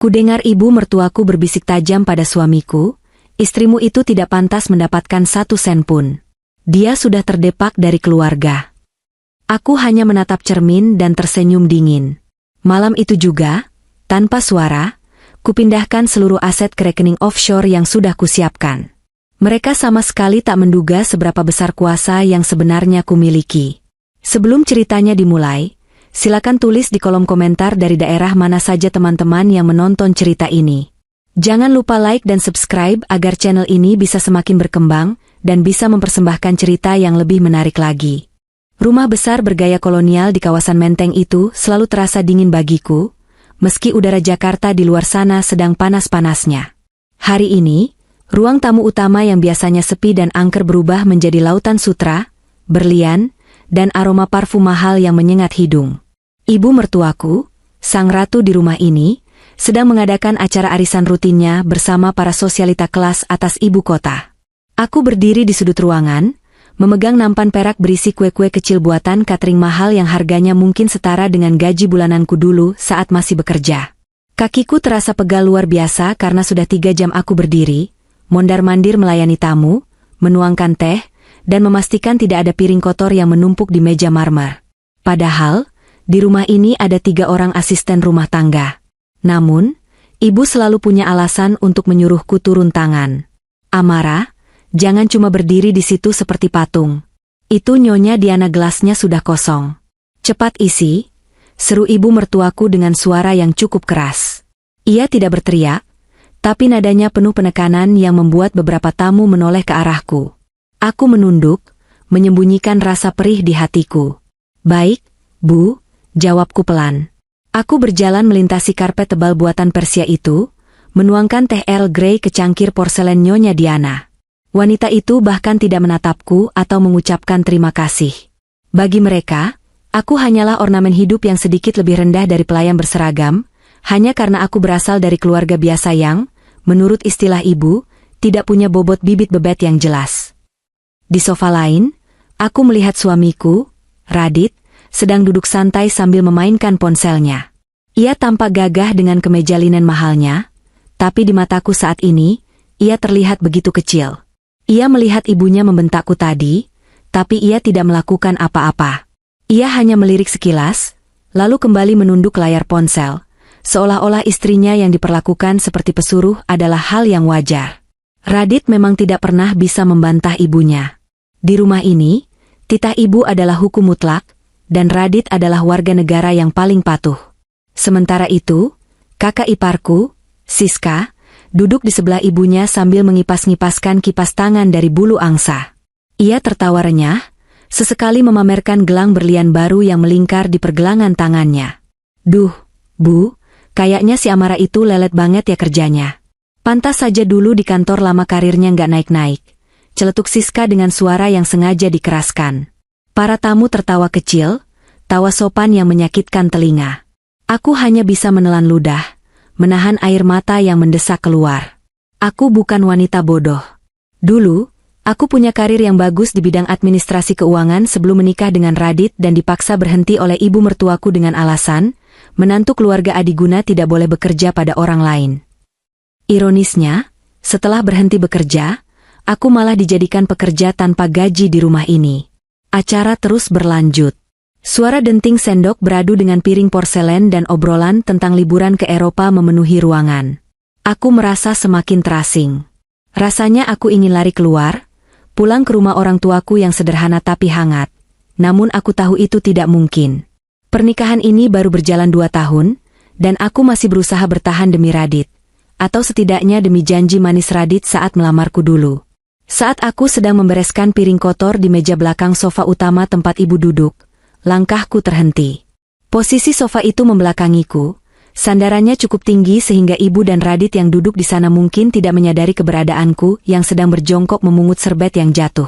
Kudengar ibu mertuaku berbisik tajam pada suamiku, istrimu itu tidak pantas mendapatkan 1 sen pun. Dia sudah terdepak dari keluarga. Aku hanya menatap cermin dan tersenyum dingin. Malam itu juga, tanpa suara, kupindahkan seluruh aset ke rekening offshore yang sudah kusiapkan. Mereka sama sekali tak menduga seberapa besar kuasa yang sebenarnya kumiliki. Sebelum ceritanya dimulai, silakan tulis di kolom komentar dari daerah mana saja teman-teman yang menonton cerita ini. Jangan lupa like dan subscribe agar channel ini bisa semakin berkembang dan bisa mempersembahkan cerita yang lebih menarik lagi. Rumah besar bergaya kolonial di kawasan Menteng itu selalu terasa dingin bagiku, meski udara Jakarta di luar sana sedang panas-panasnya. Hari ini, ruang tamu utama yang biasanya sepi dan angker berubah menjadi lautan sutra, berlian, dan aroma parfum mahal yang menyengat hidung. Ibu mertuaku, sang ratu di rumah ini, sedang mengadakan acara arisan rutinnya bersama para sosialita kelas atas ibu kota. Aku berdiri di sudut ruangan, memegang nampan perak berisi kue-kue kecil buatan catering mahal yang harganya mungkin setara dengan gaji bulananku dulu saat masih bekerja. Kakiku terasa pegal luar biasa karena sudah 3 jam aku berdiri, mondar-mandir melayani tamu, menuangkan teh, dan memastikan tidak ada piring kotor yang menumpuk di meja marmer. Padahal, di rumah ini ada 3 orang asisten rumah tangga. Namun, ibu selalu punya alasan untuk menyuruhku turun tangan. Amara, jangan cuma berdiri di situ seperti patung. Itu Nyonya Diana gelasnya sudah kosong. Cepat isi, seru ibu mertuaku dengan suara yang cukup keras. Ia tidak berteriak, tapi nadanya penuh penekanan yang membuat beberapa tamu menoleh ke arahku. Aku menunduk, menyembunyikan rasa perih di hatiku. Baik, Bu, jawabku pelan. Aku berjalan melintasi karpet tebal buatan Persia itu, menuangkan teh Earl Grey ke cangkir porselen Nyonya Diana. Wanita itu bahkan tidak menatapku atau mengucapkan terima kasih. Bagi mereka, aku hanyalah ornamen hidup yang sedikit lebih rendah dari pelayan berseragam, hanya karena aku berasal dari keluarga biasa yang, menurut istilah ibu, tidak punya bobot bibit bebet yang jelas. Di sofa lain, aku melihat suamiku, Radit, sedang duduk santai sambil memainkan ponselnya. Ia tampak gagah dengan kemeja linen mahalnya, tapi di mataku saat ini, ia terlihat begitu kecil. Ia melihat ibunya membentakku tadi, tapi ia tidak melakukan apa-apa. Ia hanya melirik sekilas, lalu kembali menunduk layar ponsel, seolah-olah istrinya yang diperlakukan seperti pesuruh adalah hal yang wajar. Radit memang tidak pernah bisa membantah ibunya. Di rumah ini, titah ibu adalah hukum mutlak, dan Radit adalah warga negara yang paling patuh. Sementara itu, kakak iparku, Siska, duduk di sebelah ibunya sambil mengipas-ngipaskan kipas tangan dari bulu angsa. Ia tertawa renyah, sesekali memamerkan gelang berlian baru yang melingkar di pergelangan tangannya. Duh, Bu, kayaknya si Amara itu lelet banget ya kerjanya. Pantas saja dulu di kantor lama karirnya nggak naik-naik. Celetuk Siska dengan suara yang sengaja dikeraskan. Para tamu tertawa kecil, tawa sopan yang menyakitkan telinga. Aku hanya bisa menelan ludah, menahan air mata yang mendesak keluar. Aku bukan wanita bodoh. Dulu, aku punya karir yang bagus di bidang administrasi keuangan sebelum menikah dengan Radit dan dipaksa berhenti oleh ibu mertuaku dengan alasan, menantu keluarga Adiguna tidak boleh bekerja pada orang lain. Ironisnya, setelah berhenti bekerja, aku malah dijadikan pekerja tanpa gaji di rumah ini. Acara terus berlanjut. Suara denting sendok beradu dengan piring porselen dan obrolan tentang liburan ke Eropa memenuhi ruangan. Aku merasa semakin terasing. Rasanya aku ingin lari keluar, pulang ke rumah orang tuaku yang sederhana tapi hangat. Namun aku tahu itu tidak mungkin. Pernikahan ini baru berjalan 2 tahun, dan aku masih berusaha bertahan demi Radit. Atau setidaknya demi janji manis Radit saat melamarku dulu. Saat aku sedang membereskan piring kotor di meja belakang sofa utama tempat ibu duduk, langkahku terhenti. Posisi sofa itu membelakangiku, sandarannya cukup tinggi sehingga ibu dan Radit yang duduk di sana mungkin tidak menyadari keberadaanku yang sedang berjongkok memungut serbet yang jatuh.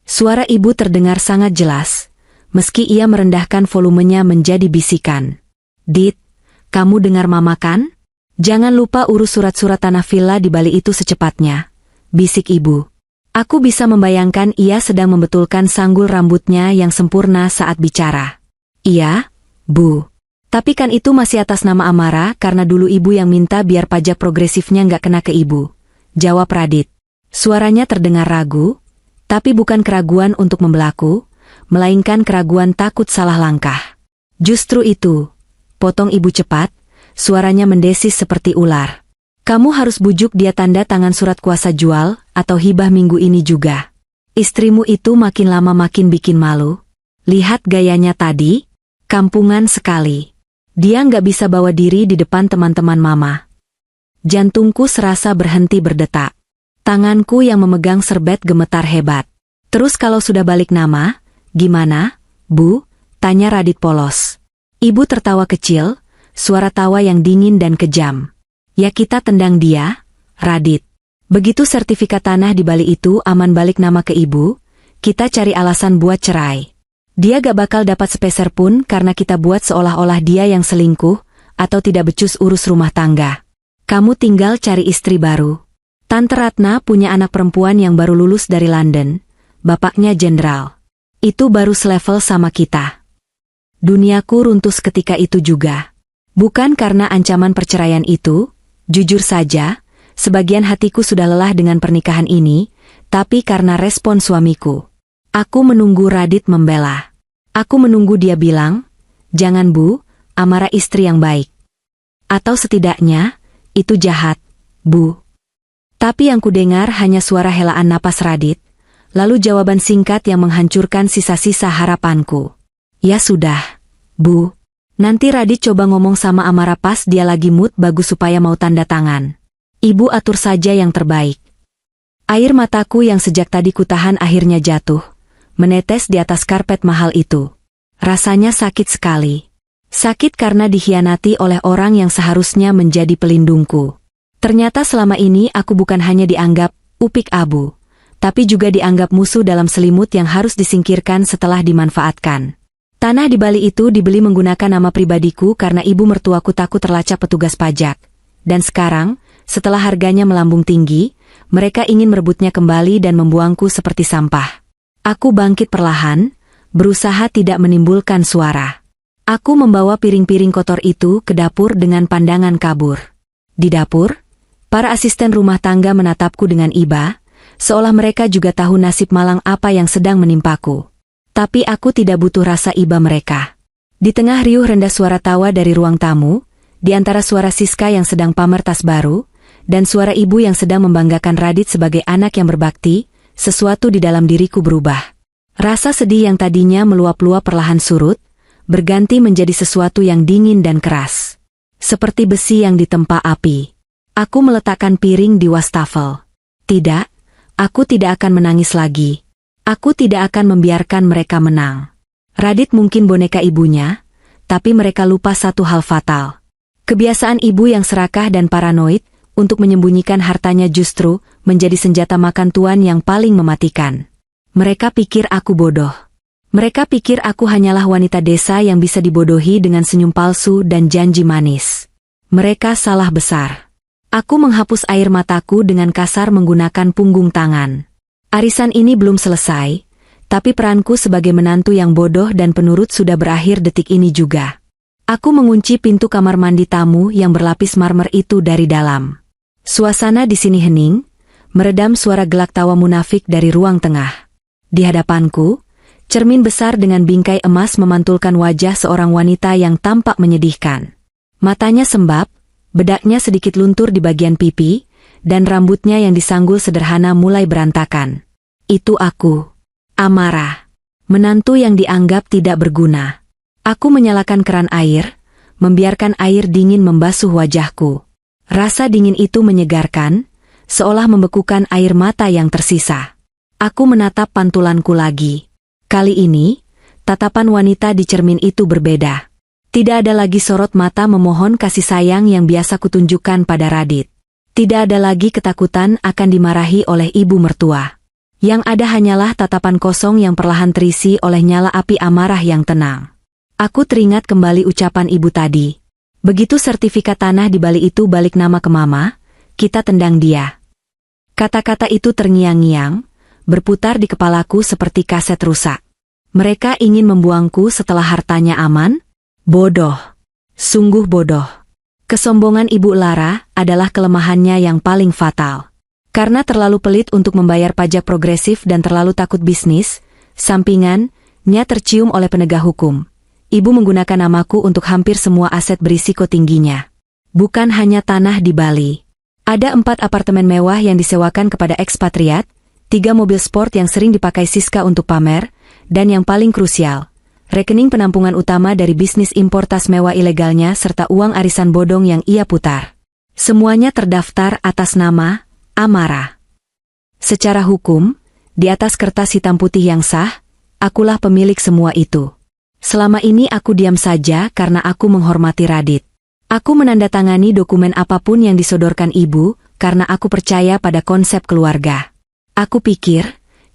Suara ibu terdengar sangat jelas, meski ia merendahkan volumenya menjadi bisikan. Dit, kamu dengar mama kan? Jangan lupa urus surat-surat tanah villa di Bali itu secepatnya, bisik ibu. Aku bisa membayangkan ia sedang membetulkan sanggul rambutnya yang sempurna saat bicara. Iya, Bu. Tapi kan itu masih atas nama Amara karena dulu ibu yang minta biar pajak progresifnya nggak kena ke ibu. Jawab Radit. Suaranya terdengar ragu, tapi bukan keraguan untuk membelaku, melainkan keraguan takut salah langkah. Justru itu, potong ibu cepat, suaranya mendesis seperti ular. Kamu harus bujuk dia tanda tangan surat kuasa jual atau hibah minggu ini juga. Istrimu itu makin lama makin bikin malu. Lihat gayanya tadi, kampungan sekali. Dia nggak bisa bawa diri di depan teman-teman mama. Jantungku serasa berhenti berdetak. Tanganku yang memegang serbet gemetar hebat. Terus kalau sudah balik nama, gimana, Bu? Tanya Radit polos. Ibu tertawa kecil, suara tawa yang dingin dan kejam. Ya kita tendang dia, Radit. Begitu sertifikat tanah di Bali itu aman balik nama ke ibu, kita cari alasan buat cerai. Dia gak bakal dapat sepeser pun karena kita buat seolah-olah dia yang selingkuh atau tidak becus urus rumah tangga. Kamu tinggal cari istri baru. Tante Ratna punya anak perempuan yang baru lulus dari London, bapaknya jenderal. Itu baru selevel sama kita. Duniaku runtuh ketika itu juga. Bukan karena ancaman perceraian itu, jujur saja, sebagian hatiku sudah lelah dengan pernikahan ini, tapi karena respon suamiku. Aku menunggu Radit membela. Aku menunggu dia bilang, jangan Bu, Amara istri yang baik. Atau setidaknya, itu jahat, Bu. Tapi yang kudengar hanya suara helaan napas Radit, lalu jawaban singkat yang menghancurkan sisa-sisa harapanku. Ya sudah, Bu. Nanti Radit coba ngomong sama Amara pas dia lagi mood bagus supaya mau tanda tangan. Ibu atur saja yang terbaik. Air mataku yang sejak tadi kutahan akhirnya jatuh, menetes di atas karpet mahal itu. Rasanya sakit sekali. Sakit karena dikhianati oleh orang yang seharusnya menjadi pelindungku. Ternyata selama ini aku bukan hanya dianggap upik abu, tapi juga dianggap musuh dalam selimut yang harus disingkirkan setelah dimanfaatkan. Tanah di Bali itu dibeli menggunakan nama pribadiku karena ibu mertuaku takut terlacak petugas pajak. Dan sekarang, setelah harganya melambung tinggi, mereka ingin merebutnya kembali dan membuangku seperti sampah. Aku bangkit perlahan, berusaha tidak menimbulkan suara. Aku membawa piring-piring kotor itu ke dapur dengan pandangan kabur. Di dapur, para asisten rumah tangga menatapku dengan iba, seolah mereka juga tahu nasib malang apa yang sedang menimpaku. Tapi aku tidak butuh rasa iba mereka. Di tengah riuh rendah suara tawa dari ruang tamu, di antara suara Siska yang sedang pamer tas baru, dan suara ibu yang sedang membanggakan Radit sebagai anak yang berbakti, sesuatu di dalam diriku berubah. Rasa sedih yang tadinya meluap-luap perlahan surut, berganti menjadi sesuatu yang dingin dan keras. Seperti besi yang ditempa api. Aku meletakkan piring di wastafel. Tidak, aku tidak akan menangis lagi. Aku tidak akan membiarkan mereka menang. Radit mungkin boneka ibunya, tapi mereka lupa satu hal fatal. Kebiasaan ibu yang serakah dan paranoid untuk menyembunyikan hartanya justru menjadi senjata makan tuan yang paling mematikan. Mereka pikir aku bodoh. Mereka pikir aku hanyalah wanita desa yang bisa dibodohi dengan senyum palsu dan janji manis. Mereka salah besar. Aku menghapus air mataku dengan kasar menggunakan punggung tangan. Arisan ini belum selesai, tapi peranku sebagai menantu yang bodoh dan penurut sudah berakhir detik ini juga. Aku mengunci pintu kamar mandi tamu yang berlapis marmer itu dari dalam. Suasana di sini hening, meredam suara gelak tawa munafik dari ruang tengah. Di hadapanku, cermin besar dengan bingkai emas memantulkan wajah seorang wanita yang tampak menyedihkan. Matanya sembab, bedaknya sedikit luntur di bagian pipi, dan rambutnya yang disanggul sederhana mulai berantakan. Itu aku, Amara, menantu yang dianggap tidak berguna. Aku menyalakan keran air, membiarkan air dingin membasuh wajahku. Rasa dingin itu menyegarkan, seolah membekukan air mata yang tersisa. Aku menatap pantulanku lagi. Kali ini, tatapan wanita di cermin itu berbeda. Tidak ada lagi sorot mata memohon kasih sayang yang biasa kutunjukkan pada Radit. Tidak ada lagi ketakutan akan dimarahi oleh ibu mertua. Yang ada hanyalah tatapan kosong yang perlahan terisi oleh nyala api amarah yang tenang. Aku teringat kembali ucapan ibu tadi. Begitu sertifikat tanah di Bali itu balik nama ke mama, kita tendang dia. Kata-kata itu terngiang-ngiang, berputar di kepalaku seperti kaset rusak. Mereka ingin membuangku setelah hartanya aman? Bodoh. Sungguh bodoh. Kesombongan Ibu Lara adalah kelemahannya yang paling fatal. Karena terlalu pelit untuk membayar pajak progresif dan terlalu takut bisnis, sampingannya tercium oleh penegak hukum. Ibu menggunakan namaku untuk hampir semua aset berisiko tingginya. Bukan hanya tanah di Bali. Ada 4 apartemen mewah yang disewakan kepada ekspatriat, 3 mobil sport yang sering dipakai Siska untuk pamer, dan yang paling krusial, rekening penampungan utama dari bisnis impor tas mewah ilegalnya serta uang arisan bodong yang ia putar. Semuanya terdaftar atas nama Amara. Secara hukum, di atas kertas hitam putih yang sah, akulah pemilik semua itu. Selama ini aku diam saja karena aku menghormati Radit. Aku menandatangani dokumen apapun yang disodorkan ibu, karena aku percaya pada konsep keluarga. Aku pikir,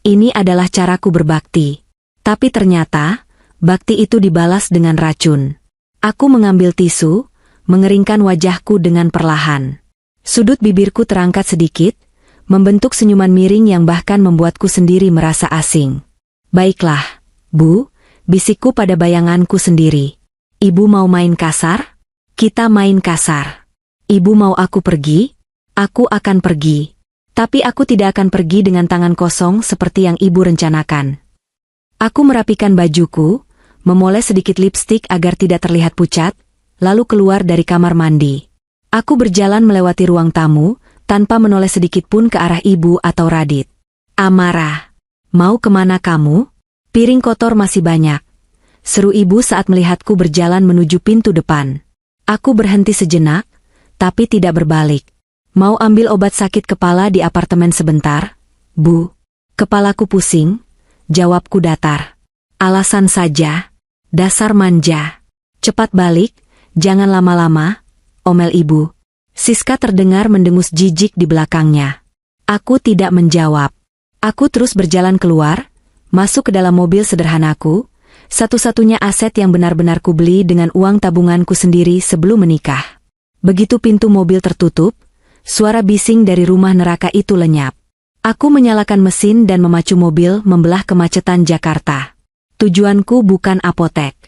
ini adalah caraku berbakti. Tapi ternyata, bakti itu dibalas dengan racun. Aku mengambil tisu, mengeringkan wajahku dengan perlahan. Sudut bibirku terangkat sedikit, membentuk senyuman miring yang bahkan membuatku sendiri merasa asing. Baiklah, Bu, bisikku pada bayanganku sendiri. Ibu mau main kasar? Kita main kasar. Ibu mau aku pergi? Aku akan pergi. Tapi aku tidak akan pergi dengan tangan kosong seperti yang ibu rencanakan. Aku merapikan bajuku, memoles sedikit lipstik agar tidak terlihat pucat, lalu keluar dari kamar mandi. Aku berjalan melewati ruang tamu, tanpa menoleh sedikit pun ke arah ibu atau Radit. Amara, mau kemana kamu? Piring kotor masih banyak. Seru ibu saat melihatku berjalan menuju pintu depan. Aku berhenti sejenak, tapi tidak berbalik. Mau ambil obat sakit kepala di apartemen sebentar? Bu, kepalaku pusing, jawabku datar. Alasan saja, dasar manja. Cepat balik, jangan lama-lama, omel ibu. Siska terdengar mendengus jijik di belakangnya. Aku tidak menjawab. Aku terus berjalan keluar, masuk ke dalam mobil sederhanaku, satu-satunya aset yang benar-benar kubeli dengan uang tabunganku sendiri sebelum menikah. Begitu pintu mobil tertutup, suara bising dari rumah neraka itu lenyap. Aku menyalakan mesin dan memacu mobil membelah kemacetan Jakarta. Tujuanku bukan apotek.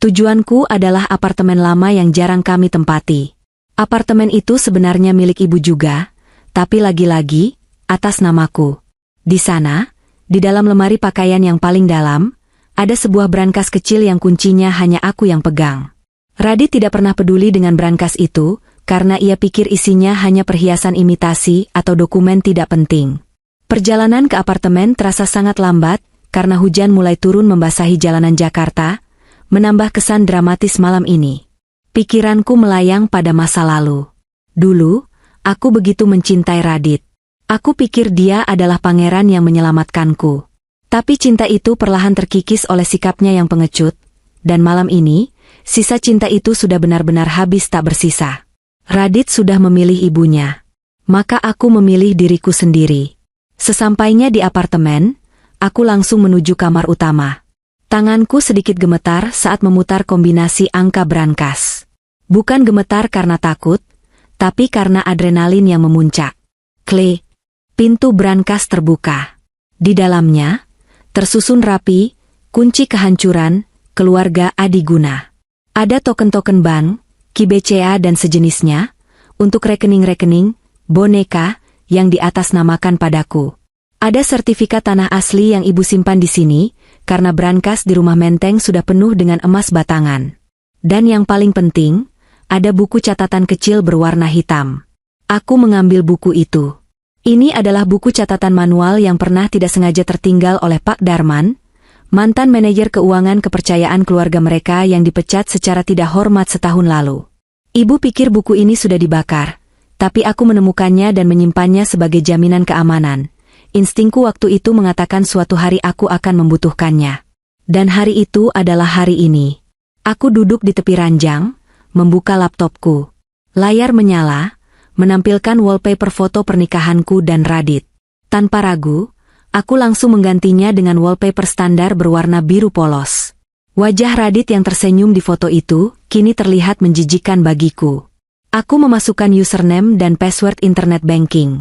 Tujuanku adalah apartemen lama yang jarang kami tempati. Apartemen itu sebenarnya milik ibu juga, tapi lagi-lagi, atas namaku. Di sana, di dalam lemari pakaian yang paling dalam, ada sebuah brankas kecil yang kuncinya hanya aku yang pegang. Radit tidak pernah peduli dengan brankas itu, karena ia pikir isinya hanya perhiasan imitasi atau dokumen tidak penting. Perjalanan ke apartemen terasa sangat lambat, karena hujan mulai turun membasahi jalanan Jakarta, menambah kesan dramatis malam ini. Pikiranku melayang pada masa lalu. Dulu, aku begitu mencintai Radit. Aku pikir dia adalah pangeran yang menyelamatkanku. Tapi cinta itu perlahan terkikis oleh sikapnya yang pengecut, dan malam ini, sisa cinta itu sudah benar-benar habis tak bersisa. Radit sudah memilih ibunya. Maka aku memilih diriku sendiri. Sesampainya di apartemen, aku langsung menuju kamar utama. Tanganku sedikit gemetar saat memutar kombinasi angka brankas. Bukan gemetar karena takut, tapi karena adrenalin yang memuncak. Klik. Pintu brankas terbuka. Di dalamnya, tersusun rapi, kunci kehancuran, keluarga Adiguna. Ada token-token bank, KBCA dan sejenisnya, untuk rekening-rekening, boneka, yang diatasnamakan padaku. Ada sertifikat tanah asli yang ibu simpan di sini, karena brankas di rumah Menteng sudah penuh dengan emas batangan. Dan yang paling penting, ada buku catatan kecil berwarna hitam. Aku mengambil buku itu. Ini adalah buku catatan manual yang pernah tidak sengaja tertinggal oleh Pak Darman, mantan manajer keuangan kepercayaan keluarga mereka yang dipecat secara tidak hormat setahun lalu. Ibu pikir buku ini sudah dibakar, tapi aku menemukannya dan menyimpannya sebagai jaminan keamanan. Instingku waktu itu mengatakan suatu hari aku akan membutuhkannya. Dan hari itu adalah hari ini. Aku duduk di tepi ranjang, membuka laptopku. Layar menyala, menampilkan wallpaper foto pernikahanku dan Radit. Tanpa ragu, aku langsung menggantinya dengan wallpaper standar berwarna biru polos. Wajah Radit yang tersenyum di foto itu, kini terlihat menjijikkan bagiku. Aku memasukkan username dan password internet banking.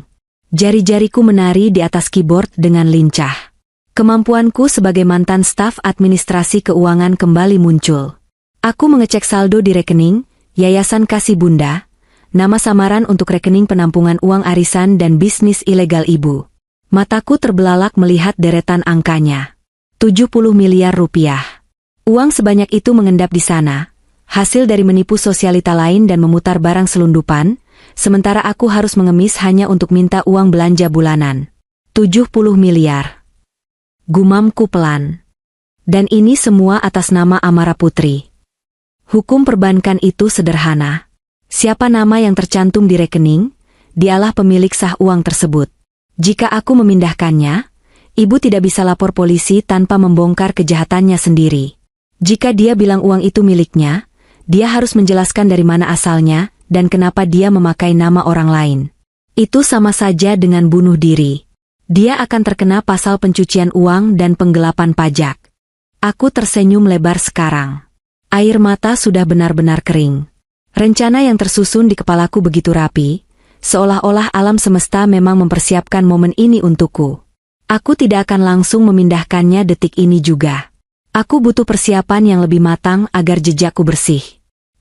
Jari-jariku menari di atas keyboard dengan lincah. Kemampuanku sebagai mantan staf administrasi keuangan kembali muncul. Aku mengecek saldo di rekening, Yayasan Kasih Bunda, nama samaran untuk rekening penampungan uang arisan dan bisnis ilegal ibu. Mataku terbelalak melihat deretan angkanya. 70 miliar rupiah. Uang sebanyak itu mengendap di sana, hasil dari menipu sosialita lain dan memutar barang selundupan, sementara aku harus mengemis hanya untuk minta uang belanja bulanan. 70 miliar. Gumamku pelan. Dan ini semua atas nama Amara Putri. Hukum perbankan itu sederhana. Siapa nama yang tercantum di rekening, dialah pemilik sah uang tersebut. Jika aku memindahkannya, ibu tidak bisa lapor polisi tanpa membongkar kejahatannya sendiri. Jika dia bilang uang itu miliknya, dia harus menjelaskan dari mana asalnya dan kenapa dia memakai nama orang lain. Itu sama saja dengan bunuh diri. Dia akan terkena pasal pencucian uang dan penggelapan pajak. Aku tersenyum lebar sekarang. Air mata sudah benar-benar kering. Rencana yang tersusun di kepalaku begitu rapi, seolah-olah alam semesta memang mempersiapkan momen ini untukku. Aku tidak akan langsung memindahkannya detik ini juga. Aku butuh persiapan yang lebih matang agar jejakku bersih.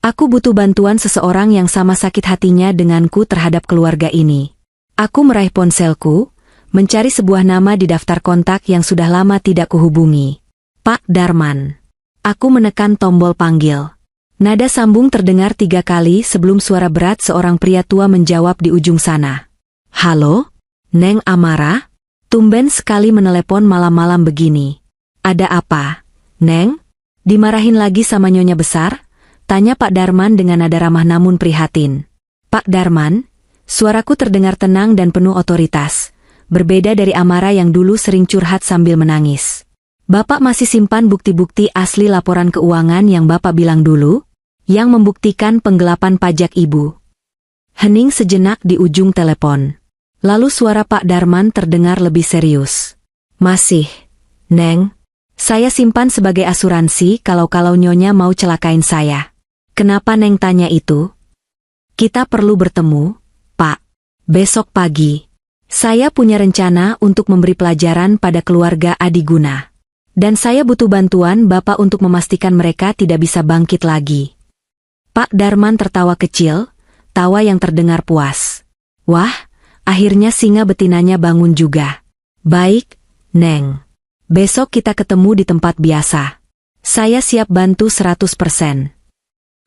Aku butuh bantuan seseorang yang sama sakit hatinya denganku terhadap keluarga ini. Aku meraih ponselku, mencari sebuah nama di daftar kontak yang sudah lama tidak kuhubungi. Pak Darman. Aku menekan tombol panggil. Nada sambung terdengar 3 kali sebelum suara berat seorang pria tua menjawab di ujung sana. Halo? Neng Amara? Tumben sekali menelepon malam-malam begini. Ada apa, Neng? Dimarahin lagi sama nyonya besar? Tanya Pak Darman dengan nada ramah namun prihatin. Pak Darman, suaraku terdengar tenang dan penuh otoritas. Berbeda dari Amara yang dulu sering curhat sambil menangis. Bapak masih simpan bukti-bukti asli laporan keuangan yang Bapak bilang dulu, yang membuktikan penggelapan pajak Ibu. Hening sejenak di ujung telepon. Lalu suara Pak Darman terdengar lebih serius. Masih, Neng. Saya simpan sebagai asuransi kalau nyonya mau celakain saya. Kenapa Neng tanya itu? Kita perlu bertemu, Pak. Besok pagi. Saya punya rencana untuk memberi pelajaran pada keluarga Adiguna. Dan saya butuh bantuan Bapak untuk memastikan mereka tidak bisa bangkit lagi. Pak Darman tertawa kecil, tawa yang terdengar puas. Wah, akhirnya singa betinanya bangun juga. Baik, Neng. Besok kita ketemu di tempat biasa. Saya siap bantu 100%.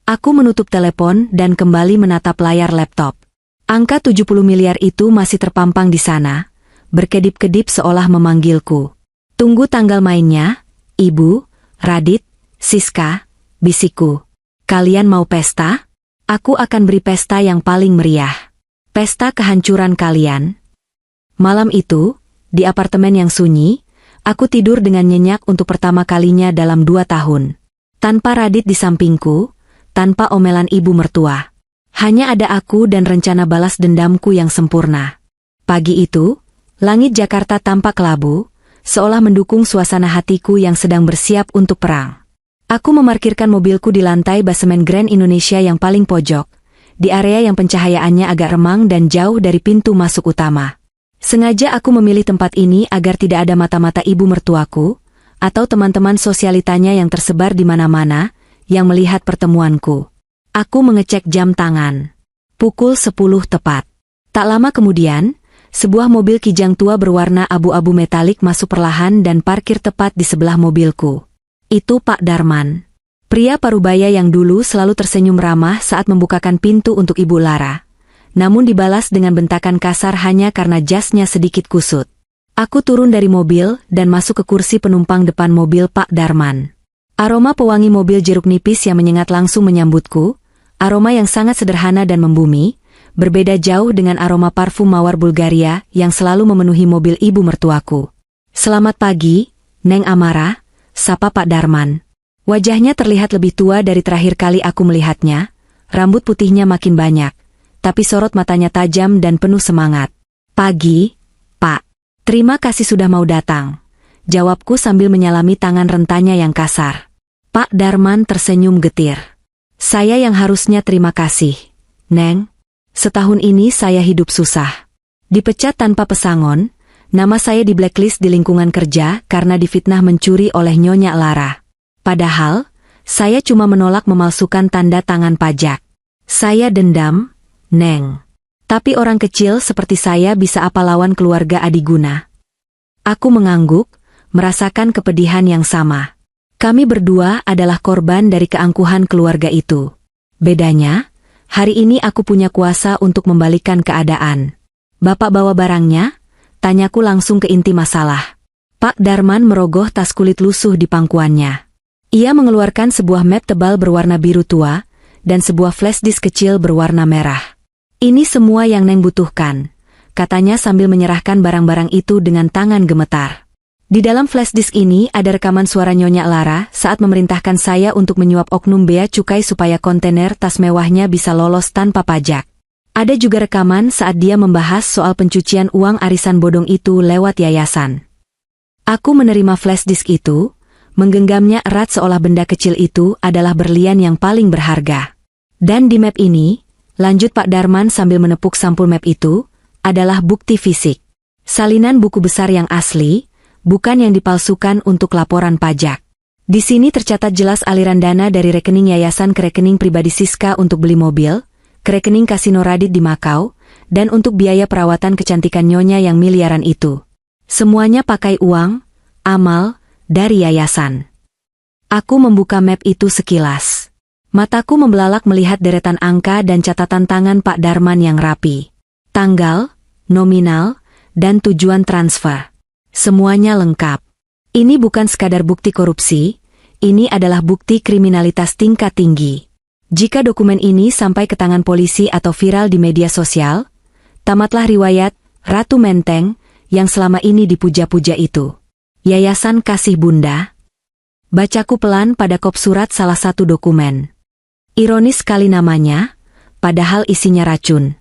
Aku menutup telepon dan kembali menatap layar laptop. Angka 70 miliar itu masih terpampang di sana, berkedip-kedip seolah memanggilku. Tunggu tanggal mainnya, Ibu, Radit, Siska, bisikku. Kalian mau pesta? Aku akan beri pesta yang paling meriah. Pesta kehancuran kalian. Malam itu, di apartemen yang sunyi, aku tidur dengan nyenyak untuk pertama kalinya dalam 2 tahun. Tanpa Radit di sampingku, tanpa omelan ibu mertua. Hanya ada aku dan rencana balas dendamku yang sempurna. Pagi itu, langit Jakarta tampak kelabu, seolah mendukung suasana hatiku yang sedang bersiap untuk perang. Aku memarkirkan mobilku di lantai basemen Grand Indonesia yang paling pojok, di area yang pencahayaannya agak remang dan jauh dari pintu masuk utama. Sengaja aku memilih tempat ini agar tidak ada mata-mata ibu mertuaku, atau teman-teman sosialitanya yang tersebar di mana-mana, yang melihat pertemuanku. Aku mengecek jam tangan. Pukul 10 tepat. Tak lama kemudian, sebuah mobil kijang tua berwarna abu-abu metalik masuk perlahan dan parkir tepat di sebelah mobilku. Itu Pak Darman. Pria parubaya yang dulu selalu tersenyum ramah saat membukakan pintu untuk Ibu Lara. Namun dibalas dengan bentakan kasar hanya karena jasnya sedikit kusut. Aku turun dari mobil dan masuk ke kursi penumpang depan mobil Pak Darman. Aroma pewangi mobil jeruk nipis yang menyengat langsung menyambutku, aroma yang sangat sederhana dan membumi, berbeda jauh dengan aroma parfum mawar Bulgaria yang selalu memenuhi mobil ibu mertuaku. Selamat pagi, Neng Amara, sapa Pak Darman. Wajahnya terlihat lebih tua dari terakhir kali aku melihatnya, rambut putihnya makin banyak, tapi sorot matanya tajam dan penuh semangat. Pagi, Pak. Terima kasih sudah mau datang, jawabku sambil menyalami tangan rentanya yang kasar. Pak Darman tersenyum getir. Saya yang harusnya terima kasih, Neng. Setahun ini saya hidup susah. Dipecat tanpa pesangon, nama saya di blacklist di lingkungan kerja karena difitnah mencuri oleh Nyonya Lara. Padahal, saya cuma menolak memalsukan tanda tangan pajak. Saya dendam, Neng. Tapi orang kecil seperti saya bisa apa lawan keluarga Adiguna? Aku mengangguk, merasakan kepedihan yang sama. Kami berdua adalah korban dari keangkuhan keluarga itu. Bedanya, hari ini aku punya kuasa untuk membalikkan keadaan. Bapak bawa barangnya? Tanyaku langsung ke inti masalah. Pak Darman merogoh tas kulit lusuh di pangkuannya. Ia mengeluarkan sebuah map tebal berwarna biru tua, dan sebuah flash disk kecil berwarna merah. Ini semua yang Neng butuhkan, katanya sambil menyerahkan barang-barang itu dengan tangan gemetar. Di dalam flash disk ini ada rekaman suara Nyonya Lara saat memerintahkan saya untuk menyuap oknum bea cukai supaya kontainer tas mewahnya bisa lolos tanpa pajak. Ada juga rekaman saat dia membahas soal pencucian uang arisan bodong itu lewat yayasan. Aku menerima flash disk itu, menggenggamnya erat seolah benda kecil itu adalah berlian yang paling berharga. Dan di map ini, lanjut Pak Darman sambil menepuk sampul map itu, adalah bukti fisik. Salinan buku besar yang asli, bukan yang dipalsukan untuk laporan pajak. Di sini tercatat jelas aliran dana dari rekening yayasan ke rekening pribadi Siska untuk beli mobil, ke rekening kasino Radit di Makau, dan untuk biaya perawatan kecantikan Nyonya yang miliaran itu. Semuanya pakai uang, amal, dari yayasan. Aku membuka map itu sekilas. Mataku membelalak melihat deretan angka dan catatan tangan Pak Darman yang rapi. Tanggal, nominal, dan tujuan transfer. Semuanya lengkap. Ini bukan sekadar bukti korupsi, ini adalah bukti kriminalitas tingkat tinggi. Jika dokumen ini sampai ke tangan polisi atau viral di media sosial, tamatlah riwayat Ratu Menteng yang selama ini dipuja-puja itu. Yayasan Kasih Bunda. Bacaku pelan pada kop surat salah satu dokumen. Ironis sekali namanya, padahal isinya racun.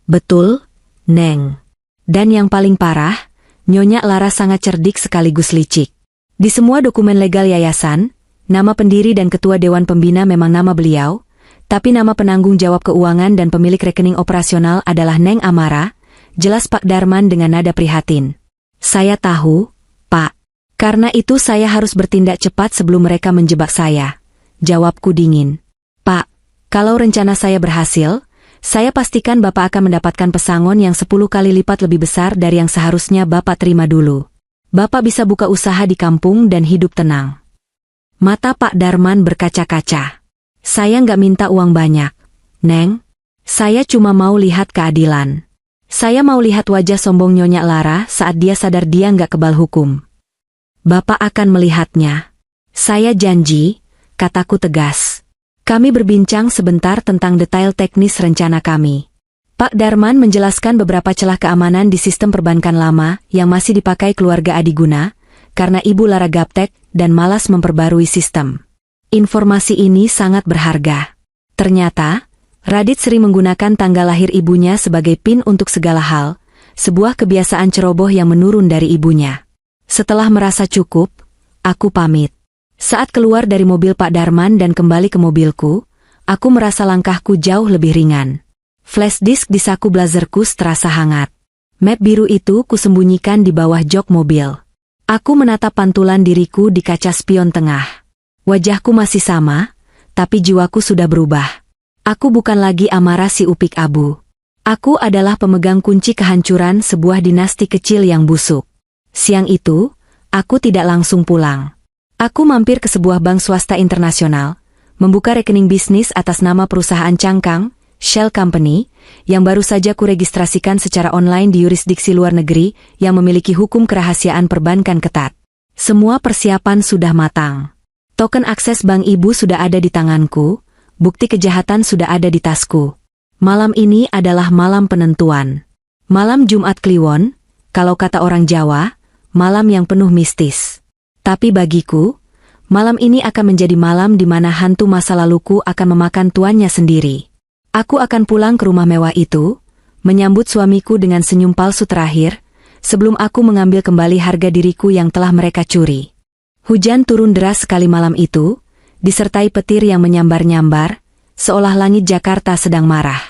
Betul, Neng. Dan yang paling parah, Nyonya Lara sangat cerdik sekaligus licik. Di semua dokumen legal yayasan, nama pendiri dan ketua dewan pembina memang nama beliau, tapi nama penanggung jawab keuangan dan pemilik rekening operasional adalah Neng Amara, jelas Pak Darman dengan nada prihatin. Saya tahu, Pak. Karena itu saya harus bertindak cepat sebelum mereka menjebak saya. Jawabku dingin. Pak, kalau rencana saya berhasil, saya pastikan Bapak akan mendapatkan pesangon yang 10 kali lipat lebih besar dari yang seharusnya Bapak terima dulu. Bapak bisa buka usaha di kampung dan hidup tenang. Mata Pak Darman berkaca-kaca. Saya nggak minta uang banyak, Neng. Saya cuma mau lihat keadilan. Saya mau lihat wajah sombong Nyonya Lara saat dia sadar dia nggak kebal hukum. Bapak akan melihatnya. Saya janji, kataku tegas. Kami berbincang sebentar tentang detail teknis rencana kami. Pak Darman menjelaskan beberapa celah keamanan di sistem perbankan lama yang masih dipakai keluarga Adiguna, karena Ibu Lara gaptek dan malas memperbarui sistem. Informasi ini sangat berharga. Ternyata, Radit sering menggunakan tanggal lahir ibunya sebagai PIN untuk segala hal, sebuah kebiasaan ceroboh yang menurun dari ibunya. Setelah merasa cukup, aku pamit. Saat keluar dari mobil Pak Darman dan kembali ke mobilku, aku merasa langkahku jauh lebih ringan. Flash disk di saku blazerku terasa hangat. Map biru itu kusembunyikan di bawah jok mobil. Aku menatap pantulan diriku di kaca spion tengah. Wajahku masih sama, tapi jiwaku sudah berubah. Aku bukan lagi Amara si upik abu. Aku adalah pemegang kunci kehancuran sebuah dinasti kecil yang busuk. Siang itu, aku tidak langsung pulang. Aku mampir ke sebuah bank swasta internasional, membuka rekening bisnis atas nama perusahaan cangkang, Shell Company, yang baru saja kuregistrasikan secara online di yurisdiksi luar negeri yang memiliki hukum kerahasiaan perbankan ketat. Semua persiapan sudah matang. Token akses bank ibu sudah ada di tanganku, bukti kejahatan sudah ada di tasku. Malam ini adalah malam penentuan. Malam Jumat Kliwon, kalau kata orang Jawa, malam yang penuh mistis. Tapi bagiku, malam ini akan menjadi malam di mana hantu masa laluku akan memakan tuannya sendiri. Aku akan pulang ke rumah mewah itu, menyambut suamiku dengan senyum palsu terakhir, sebelum aku mengambil kembali harga diriku yang telah mereka curi. Hujan turun deras sekali malam itu, disertai petir yang menyambar-nyambar, seolah langit Jakarta sedang marah.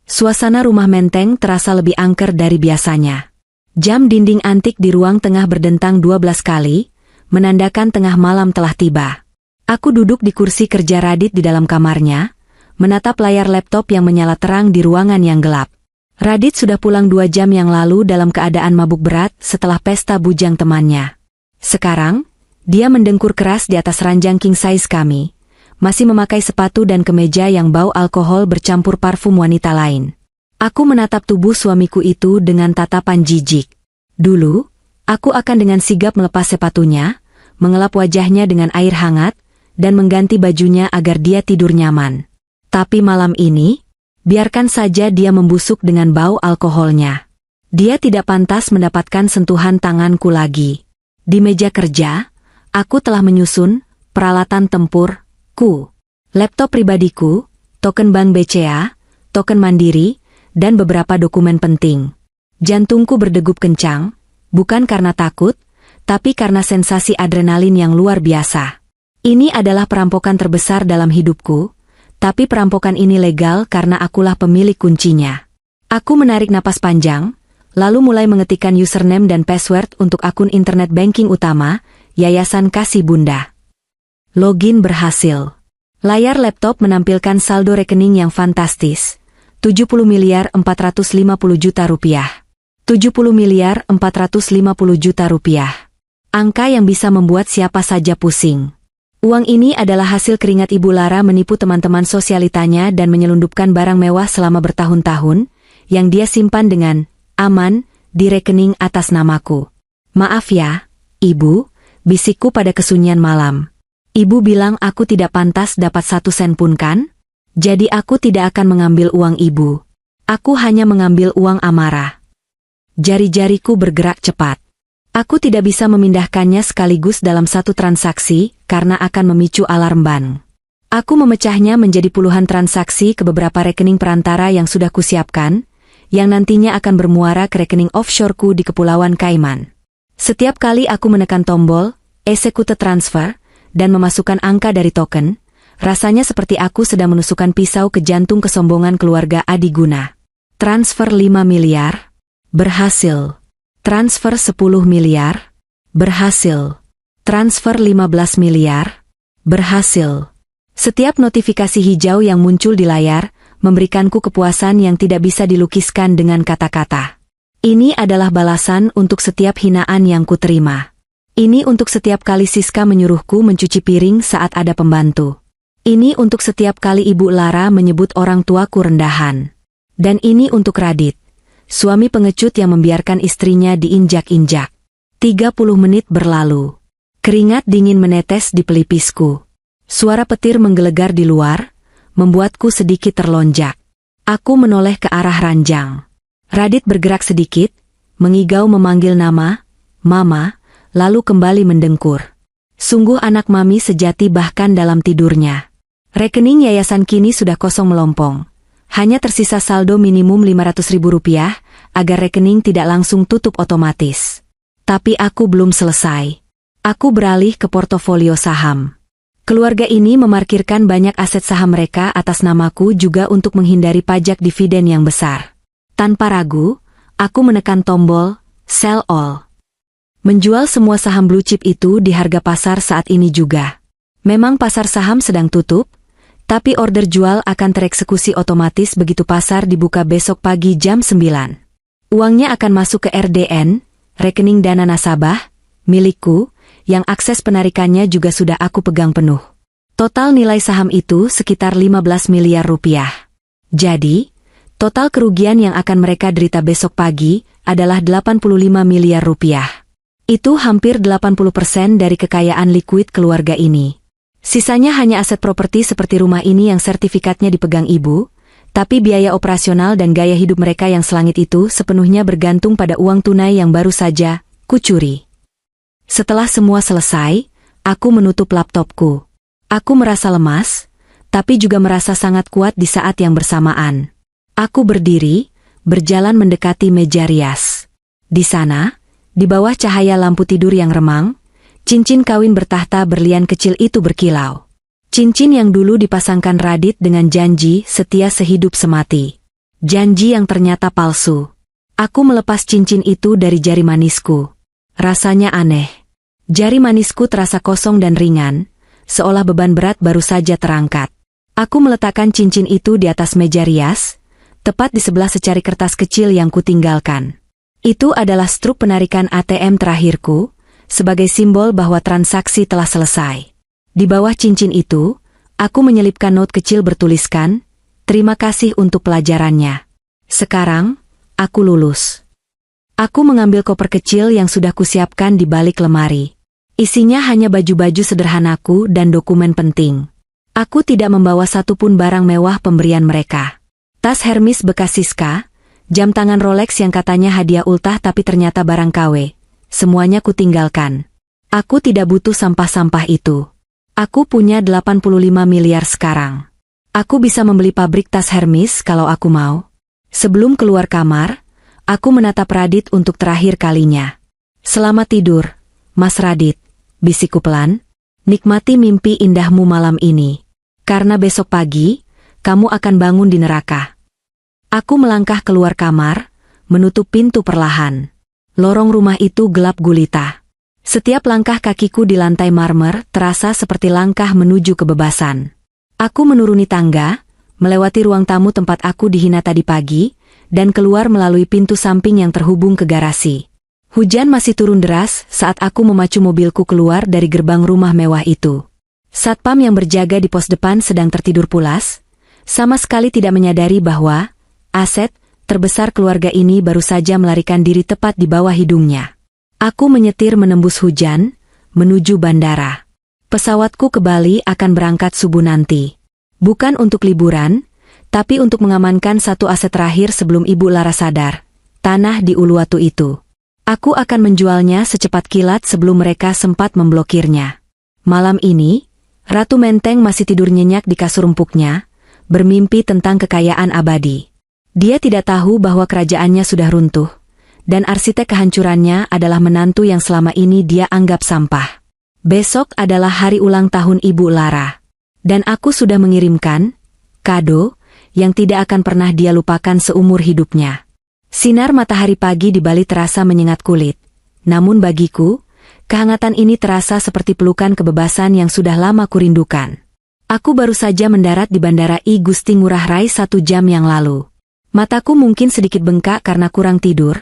Suasana rumah Menteng terasa lebih angker dari biasanya. Jam dinding antik di ruang tengah berdentang 12 kali, menandakan tengah malam telah tiba. Aku duduk di kursi kerja Radit di dalam kamarnya, menatap layar laptop yang menyala terang di ruangan yang gelap. Radit sudah pulang 2 jam yang lalu dalam keadaan mabuk berat setelah pesta bujang temannya. Sekarang, dia mendengkur keras di atas ranjang king size kami, masih memakai sepatu dan kemeja yang bau alkohol bercampur parfum wanita lain. Aku menatap tubuh suamiku itu dengan tatapan jijik. Dulu, aku akan dengan sigap melepas sepatunya, mengelap wajahnya dengan air hangat, dan mengganti bajunya agar dia tidur nyaman. Tapi malam ini, biarkan saja dia membusuk dengan bau alkoholnya. Dia tidak pantas mendapatkan sentuhan tanganku lagi. Di meja kerja, aku telah menyusun peralatan tempurku, laptop pribadiku, token bank BCA, token mandiri, dan beberapa dokumen penting. Jantungku berdegup kencang, bukan karena takut, tapi karena sensasi adrenalin yang luar biasa. Ini adalah perampokan terbesar dalam hidupku, tapi perampokan ini legal karena akulah pemilik kuncinya. Aku menarik napas panjang, lalu mulai mengetikkan username dan password untuk akun internet banking utama, Yayasan Kasih Bunda. Login berhasil. Layar laptop menampilkan saldo rekening yang fantastis. 70.450.000.000 rupiah. 70.450.000.000 rupiah. Angka yang bisa membuat siapa saja pusing. Uang ini adalah hasil keringat Ibu Lara menipu teman-teman sosialitanya dan menyelundupkan barang mewah selama bertahun-tahun, yang dia simpan dengan aman di rekening atas namaku. Maaf ya, Ibu, bisikku pada kesunyian malam. Ibu bilang aku tidak pantas dapat 1 sen pun kan? Jadi aku tidak akan mengambil uang Ibu. Aku hanya mengambil uang amarah. Jari-jariku bergerak cepat. Aku tidak bisa memindahkannya sekaligus dalam satu transaksi, karena akan memicu alarm bank. Aku memecahnya menjadi puluhan transaksi ke beberapa rekening perantara yang sudah kusiapkan, yang nantinya akan bermuara ke rekening offshoreku di Kepulauan Kaiman. Setiap kali aku menekan tombol, execute transfer, dan memasukkan angka dari token, rasanya seperti aku sedang menusukkan pisau ke jantung kesombongan keluarga Adiguna. Transfer 5 miliar. Berhasil. Transfer 10 miliar. Berhasil. Transfer 15 miliar. Berhasil. Setiap notifikasi hijau yang muncul di layar, memberikanku kepuasan yang tidak bisa dilukiskan dengan kata-kata. Ini adalah balasan untuk setiap hinaan yang kuterima. Ini untuk setiap kali Siska menyuruhku mencuci piring saat ada pembantu. Ini untuk setiap kali Ibu Lara menyebut orang tuaku rendahan. Dan ini untuk Radit, suami pengecut yang membiarkan istrinya diinjak-injak. 30 menit berlalu. Keringat dingin menetes di pelipisku. Suara petir menggelegar di luar, membuatku sedikit terlonjak. Aku menoleh ke arah ranjang. Radit bergerak sedikit, mengigau memanggil nama, Mama, lalu kembali mendengkur. Sungguh anak mami sejati bahkan dalam tidurnya. Rekening yayasan kini sudah kosong melompong. Hanya tersisa saldo minimum 500.000 rupiah, agar rekening tidak langsung tutup otomatis. Tapi aku belum selesai. Aku beralih ke portofolio saham. Keluarga ini memarkirkan banyak aset saham mereka atas namaku juga untuk menghindari pajak dividen yang besar. Tanpa ragu, aku menekan tombol, sell all. Menjual semua saham blue chip itu di harga pasar saat ini juga. Memang pasar saham sedang tutup, tapi order jual akan tereksekusi otomatis begitu pasar dibuka besok pagi jam 9. Uangnya akan masuk ke RDN, rekening dana nasabah, milikku, yang akses penarikannya juga sudah aku pegang penuh. Total nilai saham itu sekitar 15 miliar rupiah. Jadi, total kerugian yang akan mereka derita besok pagi adalah 85 miliar rupiah. Itu hampir 80% dari kekayaan likuid keluarga ini. Sisanya hanya aset properti seperti rumah ini yang sertifikatnya dipegang ibu, tapi biaya operasional dan gaya hidup mereka yang selangit itu sepenuhnya bergantung pada uang tunai yang baru saja kucuri. Setelah semua selesai, aku menutup laptopku. Aku merasa lemas, tapi juga merasa sangat kuat di saat yang bersamaan. Aku berdiri, berjalan mendekati meja rias. Di sana, di bawah cahaya lampu tidur yang remang, cincin kawin bertahta berlian kecil itu berkilau. Cincin yang dulu dipasangkan Radit dengan janji setia sehidup semati. Janji yang ternyata palsu. Aku melepas cincin itu dari jari manisku. Rasanya aneh. Jari manisku terasa kosong dan ringan, seolah beban berat baru saja terangkat. Aku meletakkan cincin itu di atas meja rias, tepat di sebelah secari kertas kecil yang kutinggalkan. Itu adalah struk penarikan ATM terakhirku, sebagai simbol bahwa transaksi telah selesai. Di bawah cincin itu, aku menyelipkan note kecil bertuliskan, "Terima kasih untuk pelajarannya. Sekarang, aku lulus." Aku mengambil koper kecil yang sudah kusiapkan di balik lemari. Isinya hanya baju-baju sederhanaku dan dokumen penting. Aku tidak membawa satupun barang mewah pemberian mereka. Tas Hermes bekas Siska, jam tangan Rolex yang katanya hadiah ultah tapi ternyata barang KW. Semuanya kutinggalkan. Aku tidak butuh sampah-sampah itu. Aku punya 85 miliar sekarang. Aku bisa membeli pabrik tas Hermes kalau aku mau. Sebelum keluar kamar, aku menatap Radit untuk terakhir kalinya. "Selamat tidur, Mas Radit," bisikku pelan. "Nikmati mimpi indahmu malam ini. Karena besok pagi, kamu akan bangun di neraka." Aku melangkah keluar kamar, menutup pintu perlahan. Lorong rumah itu gelap gulita. Setiap langkah kakiku di lantai marmer terasa seperti langkah menuju kebebasan. Aku menuruni tangga, melewati ruang tamu tempat aku dihina tadi pagi, dan keluar melalui pintu samping yang terhubung ke garasi. Hujan masih turun deras saat aku memacu mobilku keluar dari gerbang rumah mewah itu. Satpam yang berjaga di pos depan sedang tertidur pulas, sama sekali tidak menyadari bahwa aset terbesar keluarga ini baru saja melarikan diri tepat di bawah hidungnya. Aku menyetir menembus hujan, menuju bandara. Pesawatku ke Bali akan berangkat subuh nanti. Bukan untuk liburan, tapi untuk mengamankan satu aset terakhir sebelum Ibu Lara sadar, tanah di Uluwatu itu. Aku akan menjualnya secepat kilat sebelum mereka sempat memblokirnya. Malam ini, Ratu Menteng masih tidur nyenyak di kasur empuknya, bermimpi tentang kekayaan abadi. Dia tidak tahu bahwa kerajaannya sudah runtuh, dan arsitek kehancurannya adalah menantu yang selama ini dia anggap sampah. Besok adalah hari ulang tahun Ibu Lara, dan aku sudah mengirimkan kado yang tidak akan pernah dia lupakan seumur hidupnya. Sinar matahari pagi di Bali terasa menyengat kulit, namun bagiku, kehangatan ini terasa seperti pelukan kebebasan yang sudah lama kurindukan. Aku baru saja mendarat di Bandara I Gusti Ngurah Rai 1 jam yang lalu. Mataku mungkin sedikit bengkak karena kurang tidur,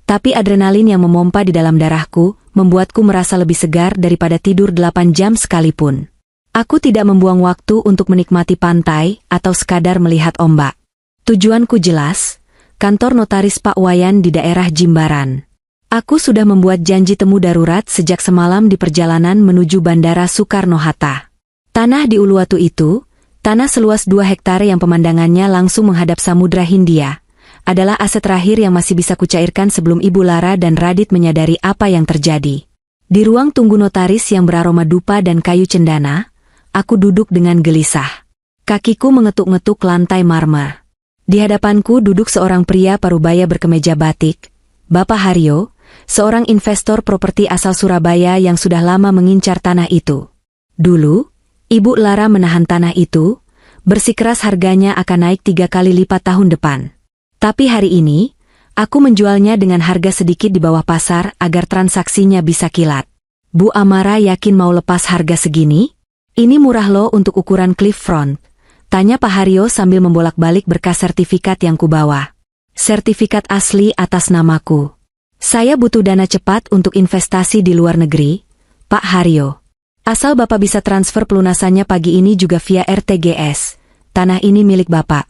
tapi adrenalin yang memompa di dalam darahku membuatku merasa lebih segar daripada tidur 8 jam sekalipun. Aku tidak membuang waktu untuk menikmati pantai atau sekadar melihat ombak. Tujuanku jelas, kantor notaris Pak Wayan di daerah Jimbaran. Aku sudah membuat janji temu darurat sejak semalam di perjalanan menuju Bandara Soekarno-Hatta. Tanah di Uluwatu itu, tanah seluas 2 hektar yang pemandangannya langsung menghadap Samudra Hindia, adalah aset terakhir yang masih bisa kucairkan sebelum Ibu Lara dan Radit menyadari apa yang terjadi. Di ruang tunggu notaris yang beraroma dupa dan kayu cendana, aku duduk dengan gelisah. Kakiku mengetuk-ngetuk lantai marmer. Di hadapanku duduk seorang pria parubaya berkemeja batik, Bapak Haryo, seorang investor properti asal Surabaya yang sudah lama mengincar tanah itu. Dulu, Ibu Lara menahan tanah itu, bersikeras harganya akan naik 3 kali lipat tahun depan. Tapi hari ini, aku menjualnya dengan harga sedikit di bawah pasar agar transaksinya bisa kilat. Bu Amara yakin mau lepas harga segini? Ini murah loh untuk ukuran cliffront, tanya Pak Haryo sambil membolak-balik berkas sertifikat yang kubawa. Sertifikat asli atas namaku. Saya butuh dana cepat untuk investasi di luar negeri, Pak Haryo. Asal Bapak bisa transfer pelunasannya pagi ini juga via RTGS. Tanah ini milik Bapak.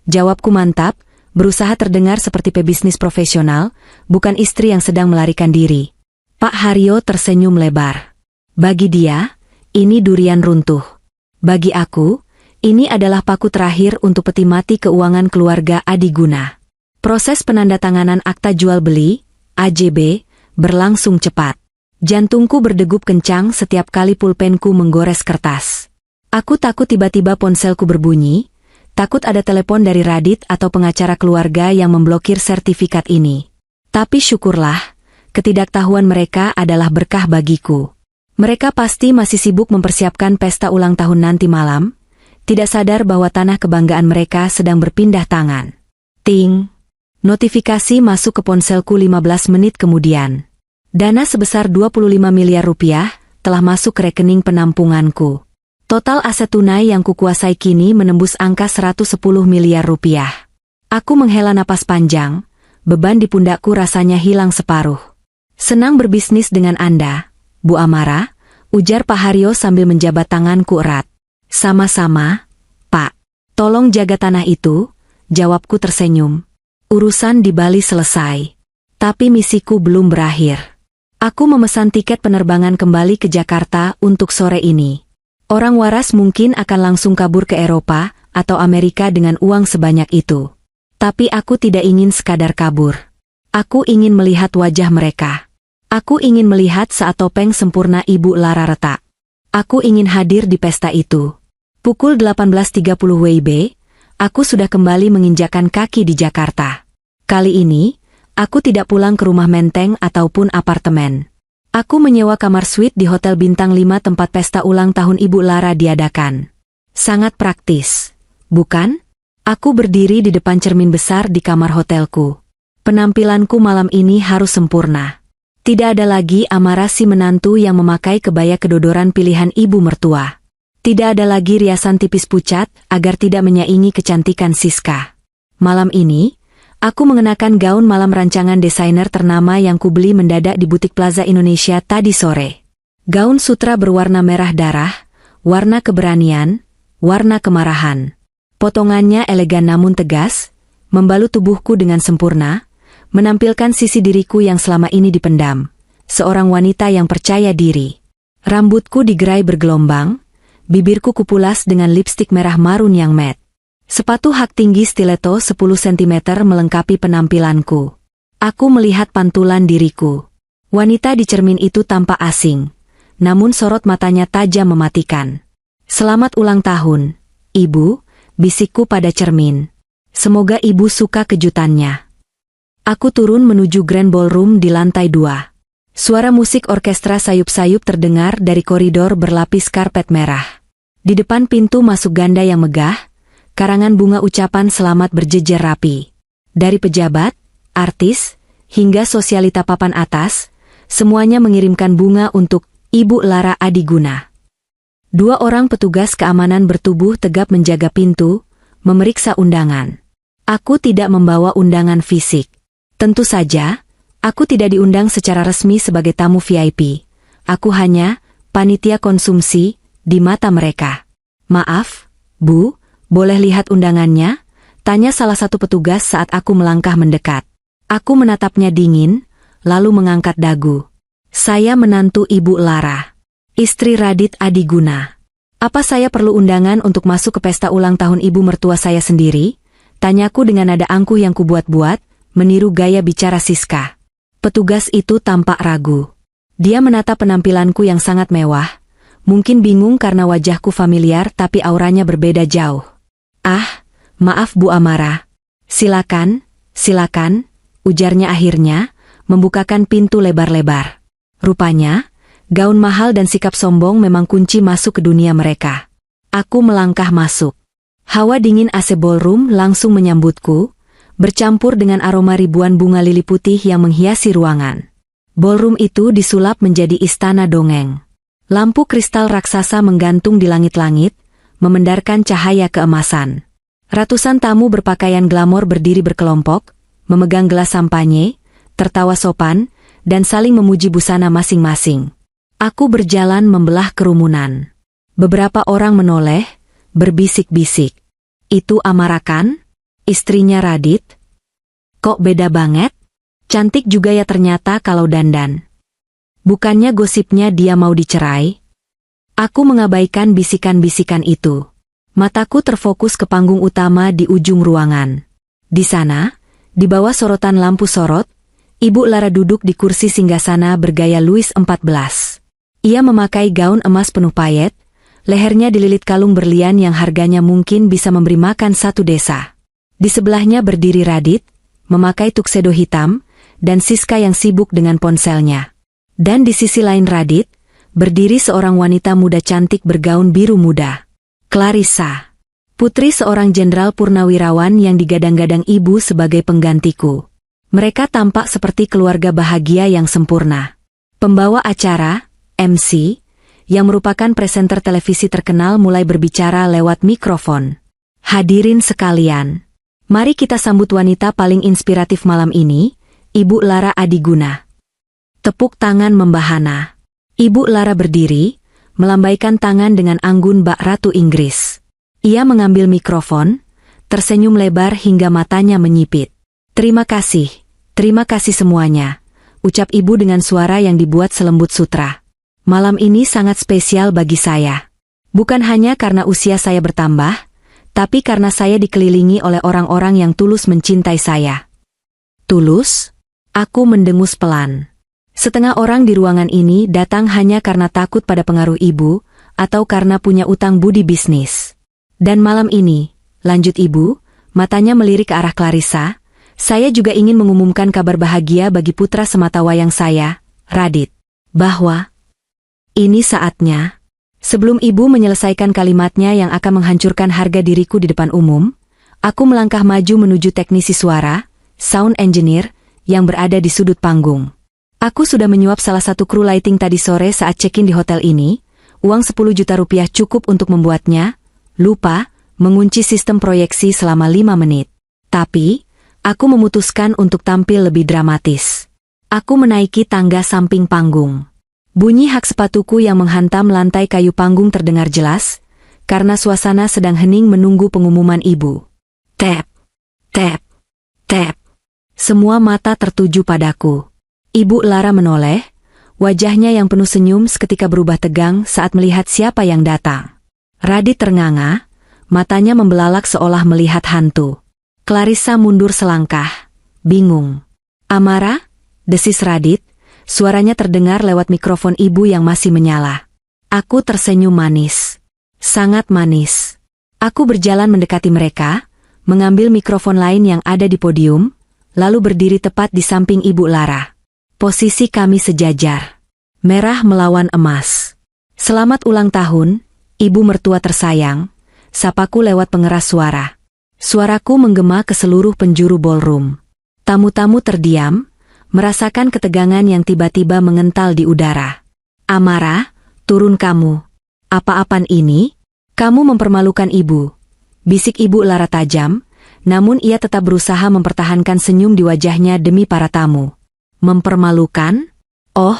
Jawabku mantap, berusaha terdengar seperti pebisnis profesional, bukan istri yang sedang melarikan diri. Pak Haryo tersenyum lebar. Bagi dia, ini durian runtuh. Bagi aku, ini adalah paku terakhir untuk peti mati keuangan keluarga Adiguna. Proses penandatanganan akta jual beli, AJB, berlangsung cepat. Jantungku berdegup kencang setiap kali pulpenku menggores kertas. Aku takut tiba-tiba ponselku berbunyi, takut ada telepon dari Radit atau pengacara keluarga yang memblokir sertifikat ini. Tapi syukurlah, ketidaktahuan mereka adalah berkah bagiku. Mereka pasti masih sibuk mempersiapkan pesta ulang tahun nanti malam, tidak sadar bahwa tanah kebanggaan mereka sedang berpindah tangan. Ting! Notifikasi masuk ke ponselku 15 menit kemudian. Dana sebesar 25 miliar rupiah telah masuk ke rekening penampunganku. Total aset tunai yang kukuasai kini menembus angka 110 miliar rupiah. Aku menghela napas panjang, beban di pundakku rasanya hilang separuh. Senang berbisnis dengan Anda, Bu Amara, ujar Pak Haryo sambil menjabat tanganku erat. Sama-sama, Pak. Tolong jaga tanah itu, jawabku tersenyum. Urusan di Bali selesai. Tapi misiku belum berakhir. Aku memesan tiket penerbangan kembali ke Jakarta untuk sore ini. Orang waras mungkin akan langsung kabur ke Eropa atau Amerika dengan uang sebanyak itu. Tapi aku tidak ingin sekadar kabur. Aku ingin melihat wajah mereka. Aku ingin melihat saat topeng sempurna Ibu Lara retak. Aku ingin hadir di pesta itu. Pukul 18.30 WIB, aku sudah kembali menginjakkan kaki di Jakarta. Kali ini, aku tidak pulang ke rumah menteng ataupun apartemen. Aku menyewa kamar suite di Hotel Bintang 5 tempat pesta ulang tahun Ibu Lara diadakan. Sangat praktis, bukan? Aku berdiri di depan cermin besar di kamar hotelku. Penampilanku malam ini harus sempurna. Tidak ada lagi Amara si menantu yang memakai kebaya kedodoran pilihan ibu mertua. Tidak ada lagi riasan tipis pucat agar tidak menyaingi kecantikan Siska. Malam ini, aku mengenakan gaun malam rancangan desainer ternama yang kubeli mendadak di butik Plaza Indonesia tadi sore. Gaun sutra berwarna merah darah, warna keberanian, warna kemarahan. Potongannya elegan namun tegas, membalut tubuhku dengan sempurna, menampilkan sisi diriku yang selama ini dipendam. Seorang wanita yang percaya diri. Rambutku digerai bergelombang, bibirku kupulas dengan lipstik merah marun yang matte. Sepatu hak tinggi stiletto 10 cm melengkapi penampilanku. Aku melihat pantulan diriku. Wanita di cermin itu tampak asing, namun sorot matanya tajam mematikan. Selamat ulang tahun, Ibu, bisikku pada cermin. Semoga Ibu suka kejutannya. Aku turun menuju Grand Ballroom di lantai 2. Suara musik orkestra sayup-sayup terdengar dari koridor berlapis karpet merah. Di depan pintu masuk ganda yang megah, karangan bunga ucapan selamat berjejer rapi. Dari pejabat, artis, hingga sosialita papan atas, semuanya mengirimkan bunga untuk Ibu Lara Adiguna. 2 orang petugas keamanan bertubuh tegap menjaga pintu, memeriksa undangan. Aku tidak membawa undangan fisik. Tentu saja, aku tidak diundang secara resmi sebagai tamu VIP. Aku hanya panitia konsumsi di mata mereka. Maaf, Bu, boleh lihat undangannya? Tanya salah satu petugas saat aku melangkah mendekat. Aku menatapnya dingin, lalu mengangkat dagu. Saya menantu Ibu Lara, istri Radit Adiguna. Apa saya perlu undangan untuk masuk ke pesta ulang tahun ibu mertua saya sendiri? Tanyaku dengan nada angkuh yang kubuat-buat, meniru gaya bicara Siska. Petugas itu tampak ragu. Dia menatap penampilanku yang sangat mewah, mungkin bingung karena wajahku familiar tapi auranya berbeda jauh. Ah, maaf Bu Amara. Silakan, silakan, ujarnya akhirnya, membukakan pintu lebar-lebar. Rupanya, gaun mahal dan sikap sombong memang kunci masuk ke dunia mereka. Aku melangkah masuk. Hawa dingin AC ballroom langsung menyambutku, bercampur dengan aroma ribuan bunga lili putih yang menghiasi ruangan. Ballroom itu disulap menjadi istana dongeng. Lampu kristal raksasa menggantung di langit-langit, memendarkan cahaya keemasan. Ratusan tamu berpakaian glamor berdiri berkelompok, memegang gelas sampanye, tertawa sopan, dan saling memuji busana masing-masing. Aku berjalan membelah kerumunan. Beberapa orang menoleh, berbisik-bisik. Itu Amara kan? Istrinya Radit? Kok beda banget? Cantik juga ya ternyata kalau dandan. Bukannya gosipnya dia mau dicerai? Aku mengabaikan bisikan-bisikan itu. Mataku terfokus ke panggung utama di ujung ruangan. Di sana, di bawah sorotan lampu sorot, Ibu Lara duduk di kursi singgasana bergaya Louis XIV. Ia memakai gaun emas penuh payet, lehernya dililit kalung berlian yang harganya mungkin bisa memberi makan satu desa. Di sebelahnya berdiri Radit, memakai tuxedo hitam, dan Siska yang sibuk dengan ponselnya. Dan di sisi lain Radit, berdiri seorang wanita muda cantik bergaun biru muda. Clarissa, putri seorang jenderal purnawirawan yang digadang-gadang ibu sebagai penggantiku. Mereka tampak seperti keluarga bahagia yang sempurna. Pembawa acara, MC, yang merupakan presenter televisi terkenal mulai berbicara lewat mikrofon. Hadirin sekalian, mari kita sambut wanita paling inspiratif malam ini, Ibu Lara Adiguna. Tepuk tangan membahana. Ibu Lara berdiri, melambaikan tangan dengan anggun bak Ratu Inggris. Ia mengambil mikrofon, tersenyum lebar hingga matanya menyipit. Terima kasih semuanya, ucap ibu dengan suara yang dibuat selembut sutra. Malam ini sangat spesial bagi saya. Bukan hanya karena usia saya bertambah, tapi karena saya dikelilingi oleh orang-orang yang tulus mencintai saya. Tulus? Aku mendengus pelan. Setengah orang di ruangan ini datang hanya karena takut pada pengaruh ibu, atau karena punya utang budi bisnis. Dan malam ini, lanjut ibu, matanya melirik ke arah Clarissa, saya juga ingin mengumumkan kabar bahagia bagi putra sematawayang saya, Radit. Bahwa ini saatnya. Sebelum ibu menyelesaikan kalimatnya yang akan menghancurkan harga diriku di depan umum, aku melangkah maju menuju teknisi suara, sound engineer, yang berada di sudut panggung. Aku sudah menyuap salah satu kru lighting tadi sore saat check-in di hotel ini, uang 10 juta rupiah cukup untuk membuatnya, lupa, mengunci sistem proyeksi selama 5 menit. Tapi, aku memutuskan untuk tampil lebih dramatis. Aku menaiki tangga samping panggung. Bunyi hak sepatuku yang menghantam lantai kayu panggung terdengar jelas, karena suasana sedang hening menunggu pengumuman ibu. Tap, tap, tap. Semua mata tertuju padaku. Ibu Lara menoleh, wajahnya yang penuh senyum seketika berubah tegang saat melihat siapa yang datang. Radit ternganga, matanya membelalak seolah melihat hantu. Clarissa mundur selangkah, bingung. Amara? Desis Radit. Suaranya terdengar lewat mikrofon ibu yang masih menyala. Aku tersenyum manis. Sangat manis. Aku berjalan mendekati mereka, mengambil mikrofon lain yang ada di podium, lalu berdiri tepat di samping Ibu Lara. Posisi kami sejajar. Merah melawan emas. Selamat ulang tahun, Ibu mertua tersayang, sapaku lewat pengeras suara. Suaraku menggema ke seluruh penjuru ballroom. Tamu-tamu terdiam, merasakan ketegangan yang tiba-tiba mengental di udara. Amara, turun kamu. Apa-apaan ini? Kamu mempermalukan ibu. Bisik Ibu Lara tajam, namun ia tetap berusaha mempertahankan senyum di wajahnya demi para tamu. Mempermalukan? Oh,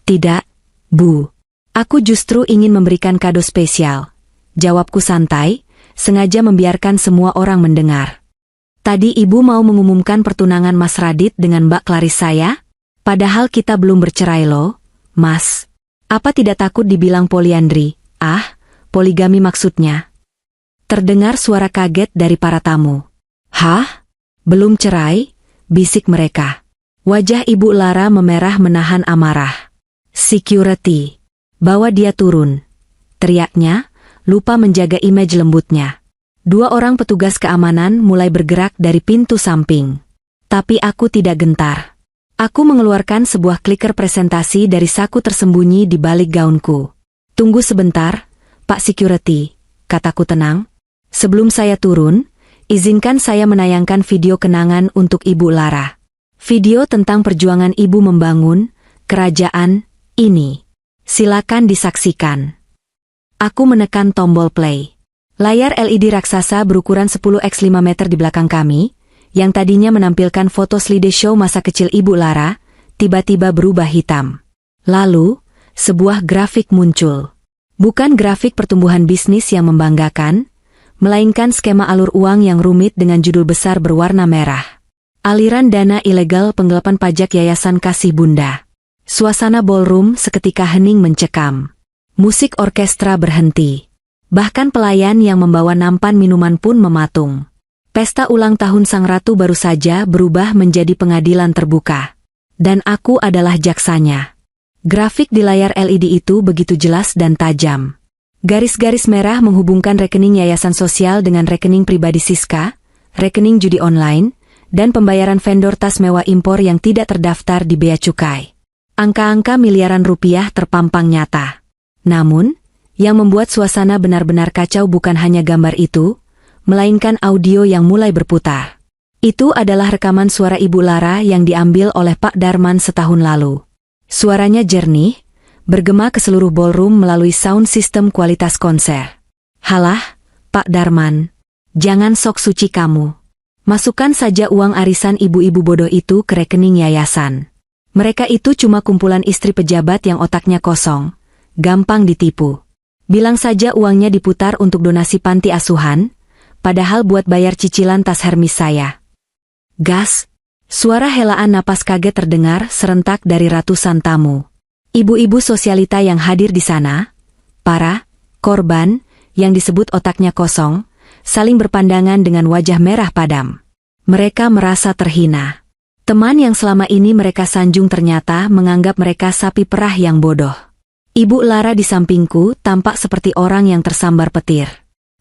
tidak, Bu. Aku justru ingin memberikan kado spesial. Jawabku santai, sengaja membiarkan semua orang mendengar. Tadi ibu mau mengumumkan pertunangan Mas Radit dengan Mbak Clarissa ya? Padahal kita belum bercerai loh, Mas. Apa tidak takut dibilang poliandri? Ah, poligami maksudnya. Terdengar suara kaget dari para tamu. Hah? Belum cerai? Bisik mereka. Wajah Ibu Lara memerah menahan amarah. Security. Bawa dia turun. Teriaknya, lupa menjaga image lembutnya. 2 orang petugas keamanan mulai bergerak dari pintu samping. Tapi aku tidak gentar. Aku mengeluarkan sebuah kliker presentasi dari saku tersembunyi di balik gaunku. Tunggu sebentar, Pak Security, kataku tenang. Sebelum saya turun, izinkan saya menayangkan video kenangan untuk Ibu Lara. Video tentang perjuangan ibu membangun kerajaan ini. Silakan disaksikan. Aku menekan tombol play. Layar LED raksasa berukuran 10x5 meter di belakang kami, yang tadinya menampilkan foto slideshow masa kecil Ibu Lara, tiba-tiba berubah hitam. Lalu, sebuah grafik muncul. Bukan grafik pertumbuhan bisnis yang membanggakan, melainkan skema alur uang yang rumit dengan judul besar berwarna merah. Aliran dana ilegal penggelapan pajak Yayasan Kasih Bunda. Suasana ballroom seketika hening mencekam. Musik orkestra berhenti. Bahkan pelayan yang membawa nampan minuman pun mematung. Pesta ulang tahun Sang Ratu baru saja berubah menjadi pengadilan terbuka. Dan aku adalah jaksanya. Grafik di layar LED itu begitu jelas dan tajam. Garis-garis merah menghubungkan rekening yayasan sosial dengan rekening pribadi Siska, rekening judi online, dan pembayaran vendor tas mewah impor yang tidak terdaftar di bea cukai. Angka-angka miliaran rupiah terpampang nyata. Namun, yang membuat suasana benar-benar kacau bukan hanya gambar itu, melainkan audio yang mulai berputar. Itu adalah rekaman suara Ibu Lara yang diambil oleh Pak Darman setahun lalu. Suaranya jernih, bergema ke seluruh ballroom melalui sound system kualitas konser. "Halah, Pak Darman, jangan sok suci kamu. Masukkan saja uang arisan ibu-ibu bodoh itu ke rekening yayasan. Mereka itu cuma kumpulan istri pejabat yang otaknya kosong, gampang ditipu. Bilang saja uangnya diputar untuk donasi panti asuhan, padahal buat bayar cicilan tas Hermes saya." Gas! Suara helaan napas kaget terdengar serentak dari ratusan tamu. Ibu-ibu sosialita yang hadir di sana, para korban yang disebut otaknya kosong, saling berpandangan dengan wajah merah padam. Mereka merasa terhina. Teman yang selama ini mereka sanjung ternyata menganggap mereka sapi perah yang bodoh. Ibu Lara di sampingku tampak seperti orang yang tersambar petir.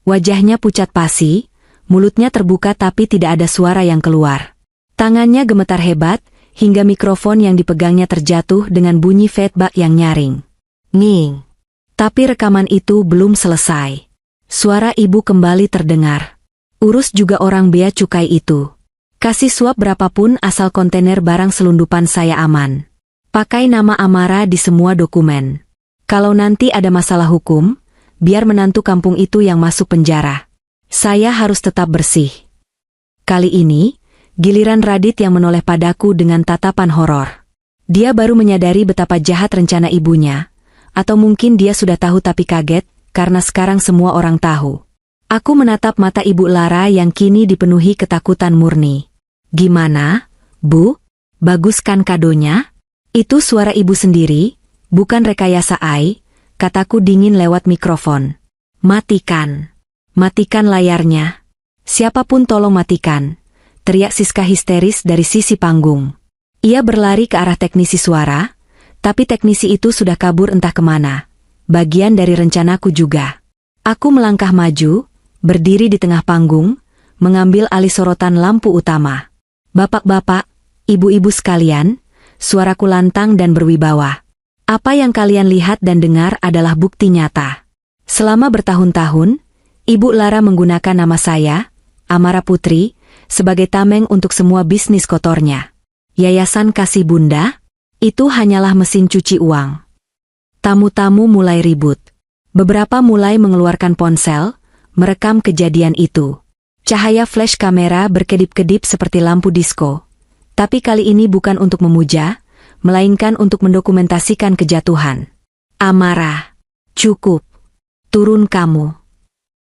Wajahnya pucat pasi, mulutnya terbuka tapi tidak ada suara yang keluar. Tangannya gemetar hebat, hingga mikrofon yang dipegangnya terjatuh dengan bunyi feedback yang nyaring. Nging. Tapi rekaman itu belum selesai. Suara ibu kembali terdengar. "Urus juga orang bea cukai itu. Kasih suap berapapun asal kontainer barang selundupan saya aman. Pakai nama Amara di semua dokumen. Kalau nanti ada masalah hukum, biar menantu kampung itu yang masuk penjara. Saya harus tetap bersih." Kali ini, giliran Radit yang menoleh padaku dengan tatapan horor. Dia baru menyadari betapa jahat rencana ibunya, atau mungkin dia sudah tahu tapi kaget, karena sekarang semua orang tahu. Aku menatap mata Ibu Lara yang kini dipenuhi ketakutan murni. "Gimana, Bu? Bagus kan kadonya?" "Itu suara ibu sendiri, bukan rekayasa AI," kataku dingin lewat mikrofon. "Matikan. Matikan layarnya. Siapapun tolong matikan," teriak Siska histeris dari sisi panggung. Ia berlari ke arah teknisi suara, tapi teknisi itu sudah kabur entah kemana. Bagian dari rencanaku juga. Aku melangkah maju, berdiri di tengah panggung, mengambil alih sorotan lampu utama. "Bapak-bapak, ibu-ibu sekalian," suaraku lantang dan berwibawa. "Apa yang kalian lihat dan dengar adalah bukti nyata. Selama bertahun-tahun, Ibu Lara menggunakan nama saya, Amara Putri, sebagai tameng untuk semua bisnis kotornya. Yayasan Kasih Bunda, itu hanyalah mesin cuci uang." Tamu-tamu mulai ribut. Beberapa mulai mengeluarkan ponsel, merekam kejadian itu. Cahaya flash kamera berkedip-kedip seperti lampu disko. Tapi kali ini bukan untuk memuja, melainkan untuk mendokumentasikan kejatuhan. "Amara, cukup. Turun kamu."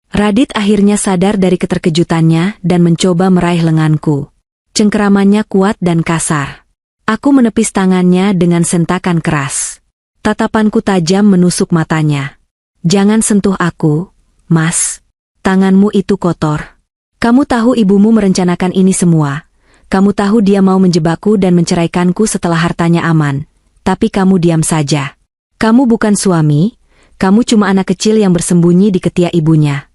Radit akhirnya sadar dari keterkejutannya dan mencoba meraih lenganku. Cengkeramannya kuat dan kasar. Aku menepis tangannya dengan sentakan keras. Tatapanku tajam menusuk matanya. "Jangan sentuh aku, Mas. Tanganmu itu kotor. Kamu tahu ibumu merencanakan ini semua. Kamu tahu dia mau menjebakku dan menceraikanku setelah hartanya aman. Tapi kamu diam saja. Kamu bukan suami, kamu cuma anak kecil yang bersembunyi di ketiak ibunya."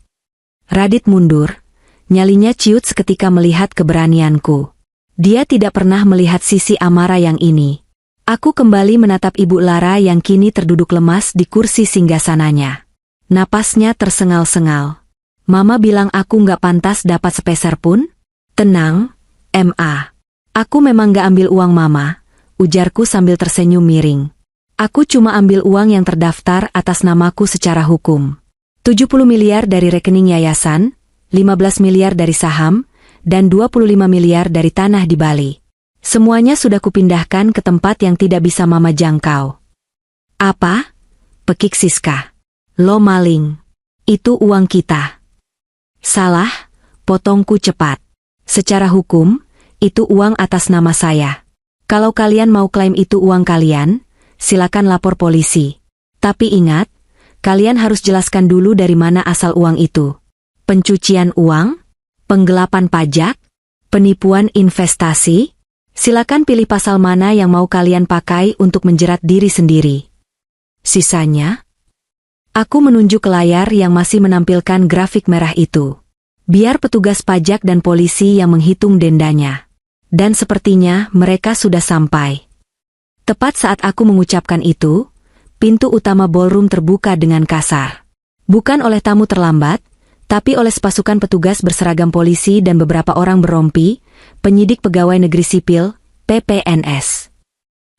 Radit mundur, nyalinya ciut seketika melihat keberanianku. Dia tidak pernah melihat sisi Amara yang ini. Aku kembali menatap Ibu Lara yang kini terduduk lemas di kursi singgasananya. Napasnya tersengal-sengal. "Mama bilang aku nggak pantas dapat sepeser pun?" "Tenang, Ma. Aku memang nggak ambil uang Mama," ujarku sambil tersenyum miring. "Aku cuma ambil uang yang terdaftar atas namaku secara hukum. 70 miliar dari rekening yayasan, 15 miliar dari saham, dan 25 miliar dari tanah di Bali. Semuanya sudah kupindahkan ke tempat yang tidak bisa Mama jangkau." "Apa?" pekik Siska. "Lo maling. Itu uang kita." "Salah," potongku cepat. "Secara hukum, itu uang atas nama saya. Kalau kalian mau klaim itu uang kalian, silakan lapor polisi. Tapi ingat, kalian harus jelaskan dulu dari mana asal uang itu. Pencucian uang? Penggelapan pajak? Penipuan investasi? Silakan pilih pasal mana yang mau kalian pakai untuk menjerat diri sendiri. Sisanya?" Aku menunjuk ke layar yang masih menampilkan grafik merah itu. Biar petugas pajak dan polisi yang menghitung dendanya. Dan sepertinya mereka sudah sampai. Tepat saat aku mengucapkan itu, pintu utama ballroom terbuka dengan kasar. Bukan oleh tamu terlambat, tapi oleh sepasukan petugas berseragam polisi dan beberapa orang berrompi, penyidik pegawai negeri sipil, PPNS.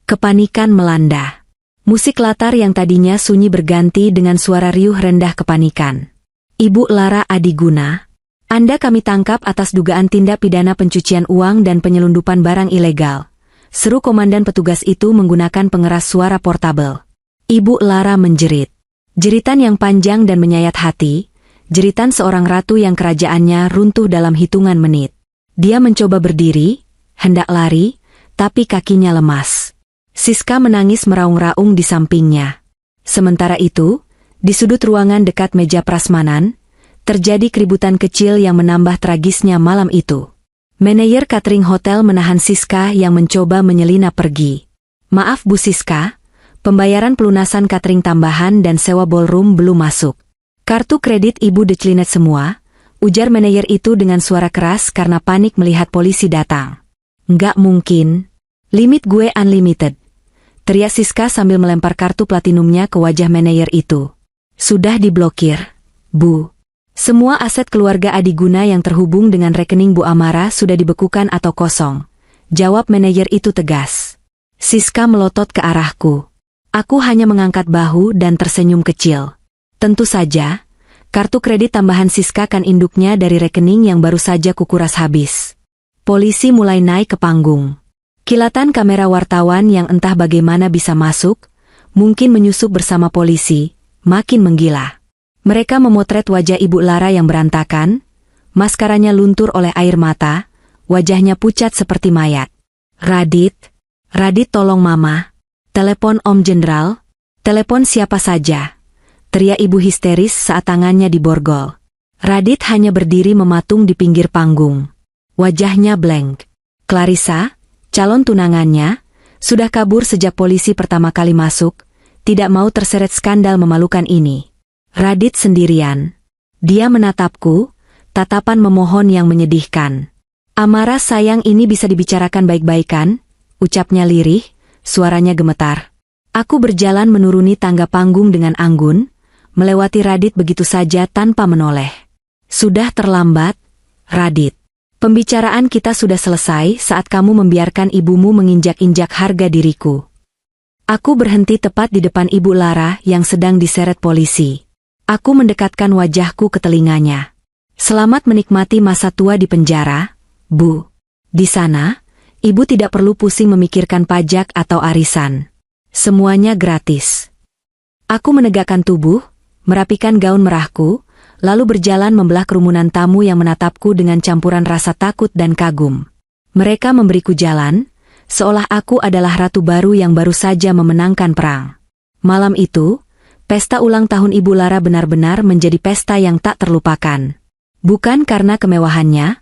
Kepanikan melanda. Musik latar yang tadinya sunyi berganti dengan suara riuh rendah kepanikan. Ibu Lara Adiguna, Anda kami tangkap atas dugaan tindak pidana pencucian uang dan penyelundupan barang ilegal, seru komandan petugas itu menggunakan pengeras suara portabel. Ibu Lara menjerit. Jeritan yang panjang dan menyayat hati, jeritan seorang ratu yang kerajaannya runtuh dalam hitungan menit. Dia mencoba berdiri, hendak lari, tapi kakinya lemas. Siska menangis meraung-raung di sampingnya. Sementara itu, di sudut ruangan dekat meja prasmanan, terjadi keributan kecil yang menambah tragisnya malam itu. Manajer catering hotel menahan Siska yang mencoba menyelinap pergi. Maaf Bu Siska, pembayaran pelunasan catering tambahan dan sewa ballroom belum masuk. Kartu kredit Ibu declinet semua, ujar manajer itu dengan suara keras karena panik melihat polisi datang. Nggak mungkin. Limit gue unlimited. Teriak Siska sambil melempar kartu platinumnya ke wajah manajer itu. Sudah diblokir, Bu. Semua aset keluarga Adiguna yang terhubung dengan rekening Bu Amara sudah dibekukan atau kosong. Jawab manajer itu tegas. Siska melotot ke arahku. Aku hanya mengangkat bahu dan tersenyum kecil. Tentu saja, kartu kredit tambahan Siska kan induknya dari rekening yang baru saja kukuras habis. Polisi mulai naik ke panggung. Kilatan kamera wartawan yang entah bagaimana bisa masuk, mungkin menyusup bersama polisi, makin menggila. Mereka memotret wajah Ibu Lara yang berantakan, maskaranya luntur oleh air mata, wajahnya pucat seperti mayat. Radit tolong Mama. Telepon Om Jenderal, telepon siapa saja. Teriak ibu histeris saat tangannya diborgol. Radit hanya berdiri mematung di pinggir panggung. Wajahnya blank. Clarissa, calon tunangannya, sudah kabur sejak polisi pertama kali masuk, tidak mau terseret skandal memalukan ini. Radit sendirian. Dia menatapku, tatapan memohon yang menyedihkan. Amara sayang ini bisa dibicarakan baik-baikan, ucapnya lirih, suaranya gemetar. Aku berjalan menuruni tangga panggung dengan anggun, melewati Radit begitu saja tanpa menoleh. Sudah terlambat, Radit. Pembicaraan kita sudah selesai saat kamu membiarkan ibumu menginjak-injak harga diriku. Aku berhenti tepat di depan Ibu Lara yang sedang diseret polisi. Aku mendekatkan wajahku ke telinganya. Selamat menikmati masa tua di penjara, Bu. Di sana, Ibu tidak perlu pusing memikirkan pajak atau arisan. Semuanya gratis. Aku menegakkan tubuh, merapikan gaun merahku, lalu berjalan membelah kerumunan tamu yang menatapku dengan campuran rasa takut dan kagum. Mereka memberiku jalan, seolah aku adalah ratu baru yang baru saja memenangkan perang. Malam itu, pesta ulang tahun Ibu Lara benar-benar menjadi pesta yang tak terlupakan. Bukan karena kemewahannya,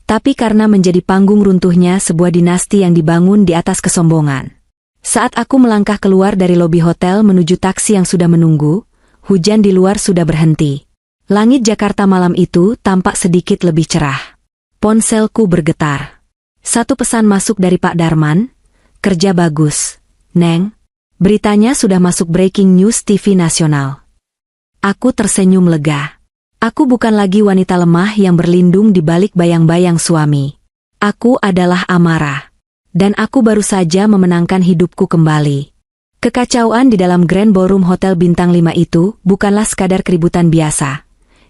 tapi karena menjadi panggung runtuhnya sebuah dinasti yang dibangun di atas kesombongan. Saat aku melangkah keluar dari lobi hotel menuju taksi yang sudah menunggu, hujan di luar sudah berhenti. Langit Jakarta malam itu tampak sedikit lebih cerah. Ponselku bergetar. Satu pesan masuk dari Pak Darman. Kerja bagus, Neng. Beritanya sudah masuk breaking news TV nasional. Aku tersenyum lega. Aku bukan lagi wanita lemah yang berlindung di balik bayang-bayang suami. Aku adalah Amara. Dan aku baru saja memenangkan hidupku kembali. Kekacauan di dalam Grand Ballroom Hotel Bintang 5 itu bukanlah sekadar keributan biasa.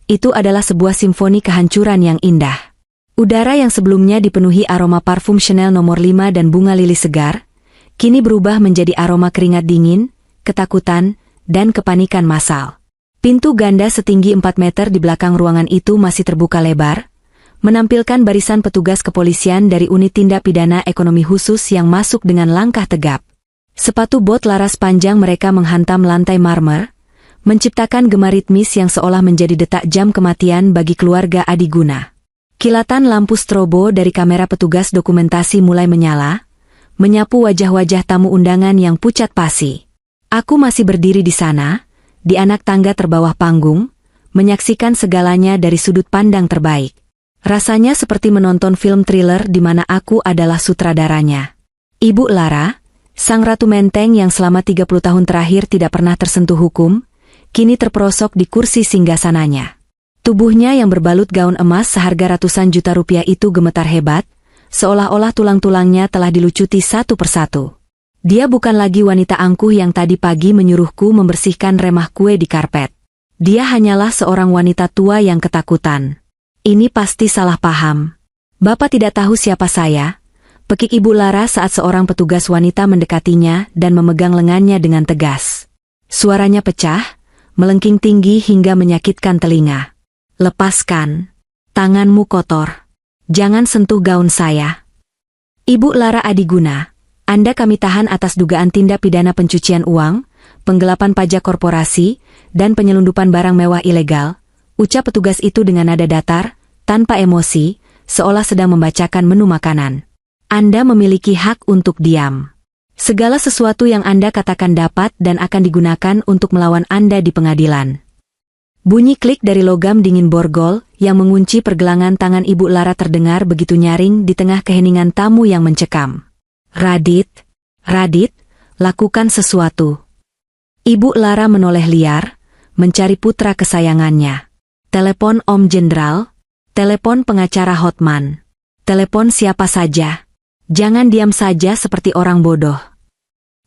Itu adalah sebuah simfoni kehancuran yang indah. Udara yang sebelumnya dipenuhi aroma parfum Chanel nomor 5 dan bunga lili segar, kini berubah menjadi aroma keringat dingin, ketakutan, dan kepanikan massal. Pintu ganda setinggi 4 meter di belakang ruangan itu masih terbuka lebar, menampilkan barisan petugas kepolisian dari unit tindak pidana ekonomi khusus yang masuk dengan langkah tegap. Sepatu bot laras panjang mereka menghantam lantai marmer, menciptakan gema ritmis yang seolah menjadi detak jam kematian bagi keluarga Adiguna. Kilatan lampu strobo dari kamera petugas dokumentasi mulai menyala, menyapu wajah-wajah tamu undangan yang pucat pasi. Aku masih berdiri di sana, di anak tangga terbawah panggung, menyaksikan segalanya dari sudut pandang terbaik. Rasanya seperti menonton film thriller di mana aku adalah sutradaranya. Ibu Lara, sang ratu menteng yang selama 30 tahun terakhir tidak pernah tersentuh hukum, kini terperosok di kursi singgasananya. Tubuhnya yang berbalut gaun emas seharga ratusan juta rupiah itu gemetar hebat, seolah-olah tulang-tulangnya telah dilucuti satu persatu. Dia bukan lagi wanita angkuh yang tadi pagi menyuruhku membersihkan remah kue di karpet. Dia hanyalah seorang wanita tua yang ketakutan. Ini pasti salah paham. Bapak tidak tahu siapa saya? Pekik Ibu Lara saat seorang petugas wanita mendekatinya dan memegang lengannya dengan tegas. Suaranya pecah, melengking tinggi hingga menyakitkan telinga. Lepaskan. Tanganmu kotor. Jangan sentuh gaun saya. Ibu Lara Adiguna, Anda kami tahan atas dugaan tindak pidana pencucian uang, penggelapan pajak korporasi, dan penyelundupan barang mewah ilegal, ucap petugas itu dengan nada datar, tanpa emosi, seolah sedang membacakan menu makanan. Anda memiliki hak untuk diam. Segala sesuatu yang Anda katakan dapat dan akan digunakan untuk melawan Anda di pengadilan. Bunyi klik dari logam dingin borgol yang mengunci pergelangan tangan Ibu Lara terdengar begitu nyaring di tengah keheningan tamu yang mencekam. Radit, lakukan sesuatu. Ibu Lara menoleh liar, mencari putra kesayangannya. Telepon Om Jenderal, telepon pengacara Hotman, telepon siapa saja. Jangan diam saja seperti orang bodoh.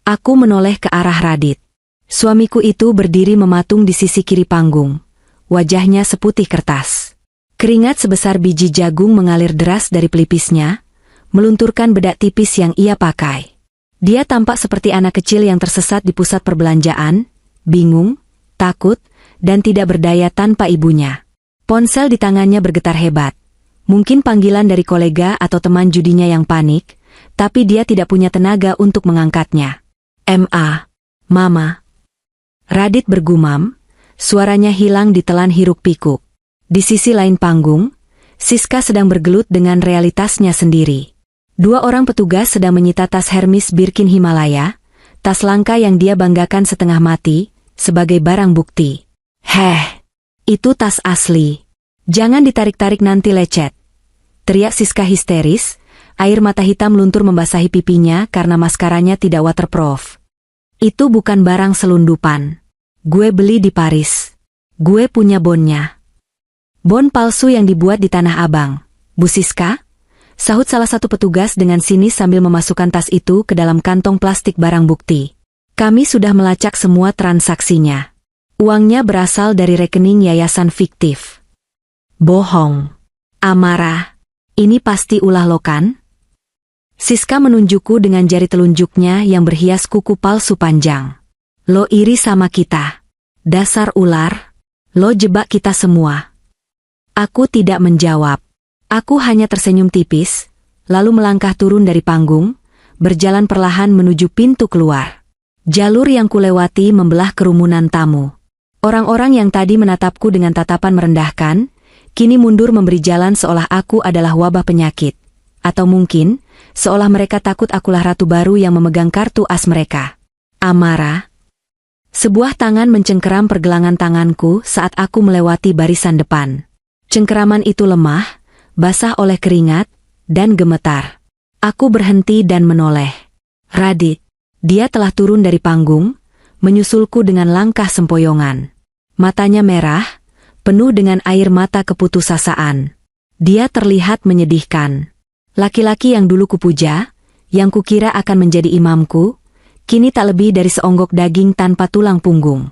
Aku menoleh ke arah Radit. Suamiku itu berdiri mematung di sisi kiri panggung. Wajahnya seputih kertas. Keringat sebesar biji jagung mengalir deras dari pelipisnya, melunturkan bedak tipis yang ia pakai. Dia tampak seperti anak kecil yang tersesat di pusat perbelanjaan, bingung, takut, dan tidak berdaya tanpa ibunya. Ponsel di tangannya bergetar hebat. Mungkin panggilan dari kolega atau teman judinya yang panik, tapi dia tidak punya tenaga untuk mengangkatnya. Mama. Radit bergumam, suaranya hilang ditelan hiruk-pikuk. Di sisi lain panggung, Siska sedang bergelut dengan realitasnya sendiri. 2 orang petugas sedang menyita tas Hermes Birkin Himalaya, tas langka yang dia banggakan setengah mati, sebagai barang bukti. Itu tas asli. Jangan ditarik-tarik nanti lecet. Teriak Siska histeris, air mata hitam luntur membasahi pipinya karena maskaranya tidak waterproof. Itu bukan barang selundupan. Gue beli di Paris. Gue punya bonnya. Bon palsu yang dibuat di Tanah Abang. Bu Siska? Sahut salah satu petugas dengan sinis sambil memasukkan tas itu ke dalam kantong plastik barang bukti. Kami sudah melacak semua transaksinya. Uangnya berasal dari rekening yayasan fiktif. Bohong. Amarah. Ini pasti ulah lo kan? Siska menunjukku dengan jari telunjuknya yang berhias kuku palsu panjang. Lo iri sama kita. Dasar ular. Lo jebak kita semua. Aku tidak menjawab. Aku hanya tersenyum tipis, lalu melangkah turun dari panggung, berjalan perlahan menuju pintu keluar. Jalur yang kulewati membelah kerumunan tamu. Orang-orang yang tadi menatapku dengan tatapan merendahkan, kini mundur memberi jalan seolah aku adalah wabah penyakit. Atau mungkin, seolah mereka takut akulah ratu baru yang memegang kartu as mereka. Amarah. Sebuah tangan mencengkeram pergelangan tanganku saat aku melewati barisan depan. Cengkeraman itu lemah, basah oleh keringat, dan gemetar. Aku berhenti dan menoleh. Radit. Dia telah turun dari panggung, menyusulku dengan langkah sempoyongan. Matanya merah, penuh dengan air mata keputusasaan. Dia terlihat menyedihkan. Laki-laki yang dulu kupuja, yang kukira akan menjadi imamku, kini tak lebih dari seonggok daging tanpa tulang punggung.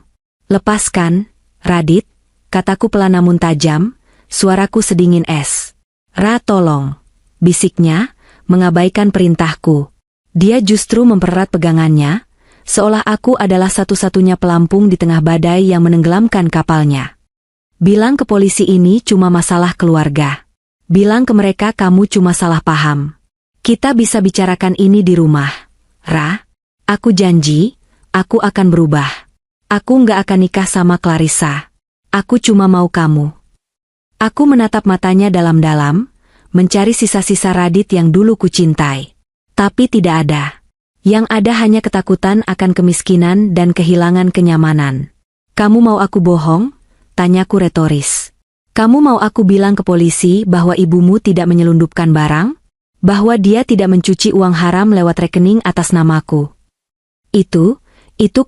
Lepaskan, Radit, kataku pelan namun tajam, suaraku sedingin es. Tolong, bisiknya, mengabaikan perintahku. Dia justru mempererat pegangannya, seolah aku adalah satu-satunya pelampung di tengah badai yang menenggelamkan kapalnya. Bilang ke polisi ini cuma masalah keluarga. Bilang ke mereka kamu cuma salah paham. Kita bisa bicarakan ini di rumah. Aku janji, aku akan berubah. Aku nggak akan nikah sama Clarissa. Aku cuma mau kamu. Aku menatap matanya dalam-dalam, mencari sisa-sisa Radit yang dulu kucintai. Tapi tidak ada. Yang ada hanya ketakutan akan kemiskinan dan kehilangan kenyamanan. Kamu mau aku bohong? Tanyaku retoris. Kamu mau aku bilang ke polisi bahwa ibumu tidak menyelundupkan barang? Bahwa dia tidak mencuci uang haram lewat rekening atas namaku? Itu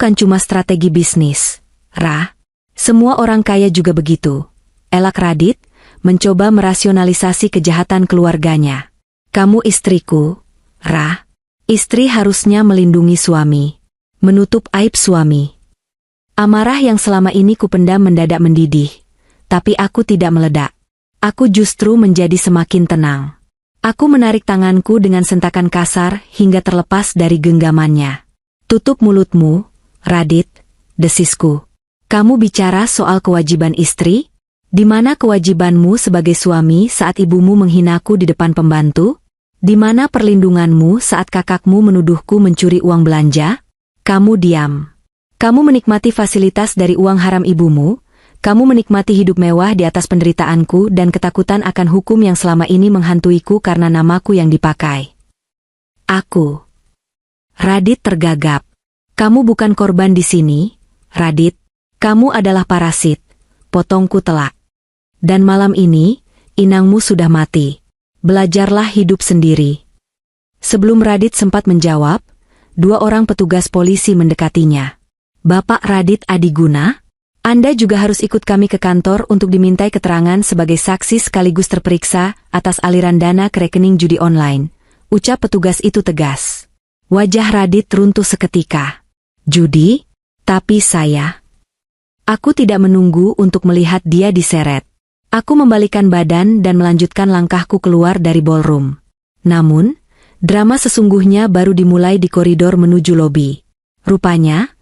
kan cuma strategi bisnis. Semua orang kaya juga begitu. Elak Radit, mencoba merasionalisasi kejahatan keluarganya. Kamu istriku, Istri harusnya melindungi suami, menutup aib suami. Amarah yang selama ini kupendam mendadak mendidih, tapi aku tidak meledak. Aku justru menjadi semakin tenang. Aku menarik tanganku dengan sentakan kasar hingga terlepas dari genggamannya. Tutup mulutmu, Radit, desisku. Kamu bicara soal kewajiban istri? Di mana kewajibanmu sebagai suami saat ibumu menghinaku di depan pembantu? Di mana perlindunganmu saat kakakmu menuduhku mencuri uang belanja? Kamu diam. Kamu menikmati fasilitas dari uang haram ibumu, kamu menikmati hidup mewah di atas penderitaanku dan ketakutan akan hukum yang selama ini menghantuiku karena namaku yang dipakai. Aku. Radit tergagap. Kamu bukan korban di sini, Radit. Kamu adalah parasit, potongku telak. Dan malam ini, inangmu sudah mati. Belajarlah hidup sendiri. Sebelum Radit sempat menjawab, 2 orang petugas polisi mendekatinya. Bapak Radit Adiguna, Anda juga harus ikut kami ke kantor untuk dimintai keterangan sebagai saksi sekaligus terperiksa atas aliran dana ke rekening judi online, ucap petugas itu tegas. Wajah Radit runtuh seketika. Judi? Tapi saya... Aku tidak menunggu untuk melihat dia diseret. Aku membalikkan badan dan melanjutkan langkahku keluar dari ballroom. Namun, drama sesungguhnya baru dimulai di koridor menuju lobi. Rupanya,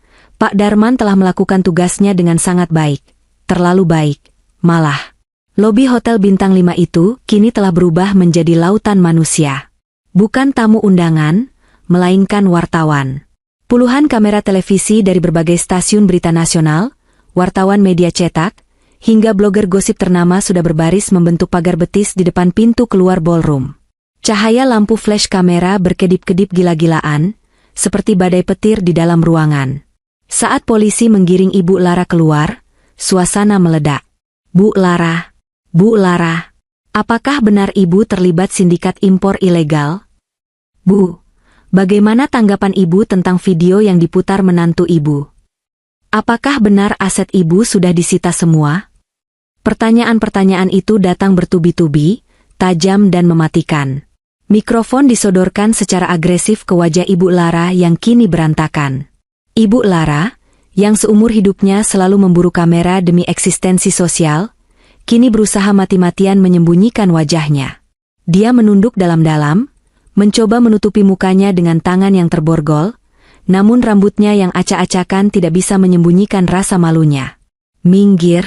Pak Darman telah melakukan tugasnya dengan sangat baik. Terlalu baik, malah. Lobi Hotel Bintang 5 itu kini telah berubah menjadi lautan manusia. Bukan tamu undangan, melainkan wartawan. Puluhan kamera televisi dari berbagai stasiun berita nasional, wartawan media cetak, hingga blogger gosip ternama sudah berbaris membentuk pagar betis di depan pintu keluar ballroom. Cahaya lampu flash kamera berkedip-kedip gila-gilaan, seperti badai petir di dalam ruangan. Saat polisi menggiring Ibu Lara keluar, suasana meledak. Bu Lara, apakah benar Ibu terlibat sindikat impor ilegal? Bu, bagaimana tanggapan Ibu tentang video yang diputar menantu Ibu? Apakah benar aset Ibu sudah disita semua? Pertanyaan-pertanyaan itu datang bertubi-tubi, tajam dan mematikan. Mikrofon disodorkan secara agresif ke wajah Ibu Lara yang kini berantakan. Ibu Lara, yang seumur hidupnya selalu memburu kamera demi eksistensi sosial, kini berusaha mati-matian menyembunyikan wajahnya. Dia menunduk dalam-dalam, mencoba menutupi mukanya dengan tangan yang terborgol, namun rambutnya yang acak-acakan tidak bisa menyembunyikan rasa malunya. Minggir!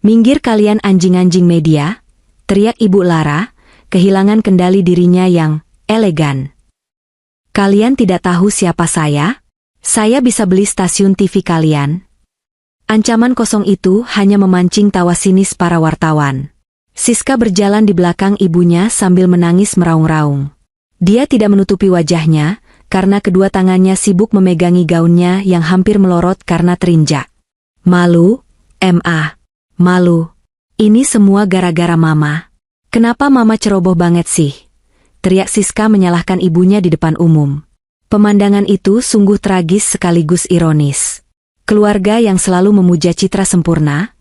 Minggir kalian anjing-anjing media, teriak Ibu Lara, kehilangan kendali dirinya yang elegan. Kalian tidak tahu siapa saya? Saya bisa beli stasiun TV kalian. Ancaman kosong itu hanya memancing tawa sinis para wartawan. Siska berjalan di belakang ibunya sambil menangis meraung-raung. Dia tidak menutupi wajahnya, karena kedua tangannya sibuk memegangi gaunnya yang hampir melorot karena terinjak. Malu, malu. Ini semua gara-gara Mama. Kenapa Mama ceroboh banget sih? Teriak Siska menyalahkan ibunya di depan umum. Pemandangan itu sungguh tragis sekaligus ironis. Keluarga yang selalu memuja citra sempurna,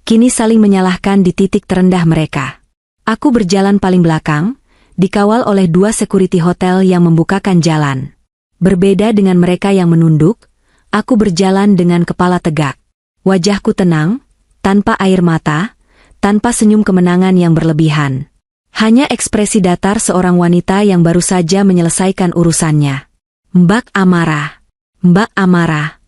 kini saling menyalahkan di titik terendah mereka. Aku berjalan paling belakang, dikawal oleh 2 security hotel yang membukakan jalan. Berbeda dengan mereka yang menunduk, aku berjalan dengan kepala tegak. Wajahku tenang, tanpa air mata, tanpa senyum kemenangan yang berlebihan. Hanya ekspresi datar seorang wanita yang baru saja menyelesaikan urusannya. Mbak Amara.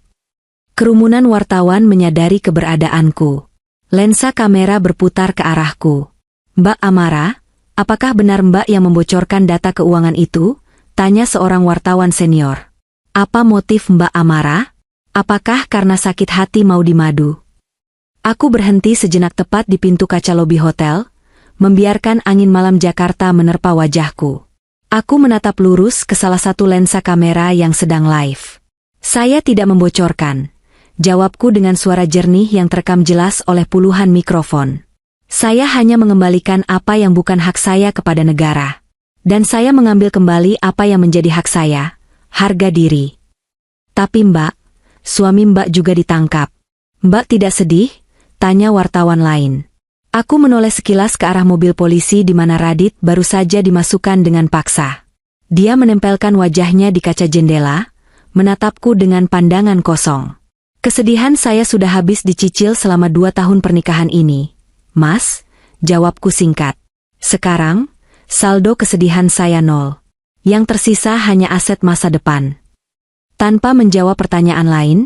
Kerumunan wartawan menyadari keberadaanku. Lensa kamera berputar ke arahku. Mbak Amara, apakah benar Mbak yang membocorkan data keuangan itu? Tanya seorang wartawan senior. Apa motif Mbak Amara? Apakah karena sakit hati mau dimadu? Aku berhenti sejenak tepat di pintu kaca lobi hotel, membiarkan angin malam Jakarta menerpa wajahku. Aku menatap lurus ke salah satu lensa kamera yang sedang live. Saya tidak membocorkan. Jawabku dengan suara jernih yang terekam jelas oleh puluhan mikrofon. Saya hanya mengembalikan apa yang bukan hak saya kepada negara. Dan saya mengambil kembali apa yang menjadi hak saya, harga diri. Tapi Mbak, suami Mbak juga ditangkap. Mbak tidak sedih? Tanya wartawan lain. Aku menoleh sekilas ke arah mobil polisi di mana Radit baru saja dimasukkan dengan paksa. Dia menempelkan wajahnya di kaca jendela, menatapku dengan pandangan kosong. Kesedihan saya sudah habis dicicil selama 2 tahun pernikahan ini. Mas, jawabku singkat. Sekarang, saldo kesedihan saya 0. Yang tersisa hanya aset masa depan. Tanpa menjawab pertanyaan lain,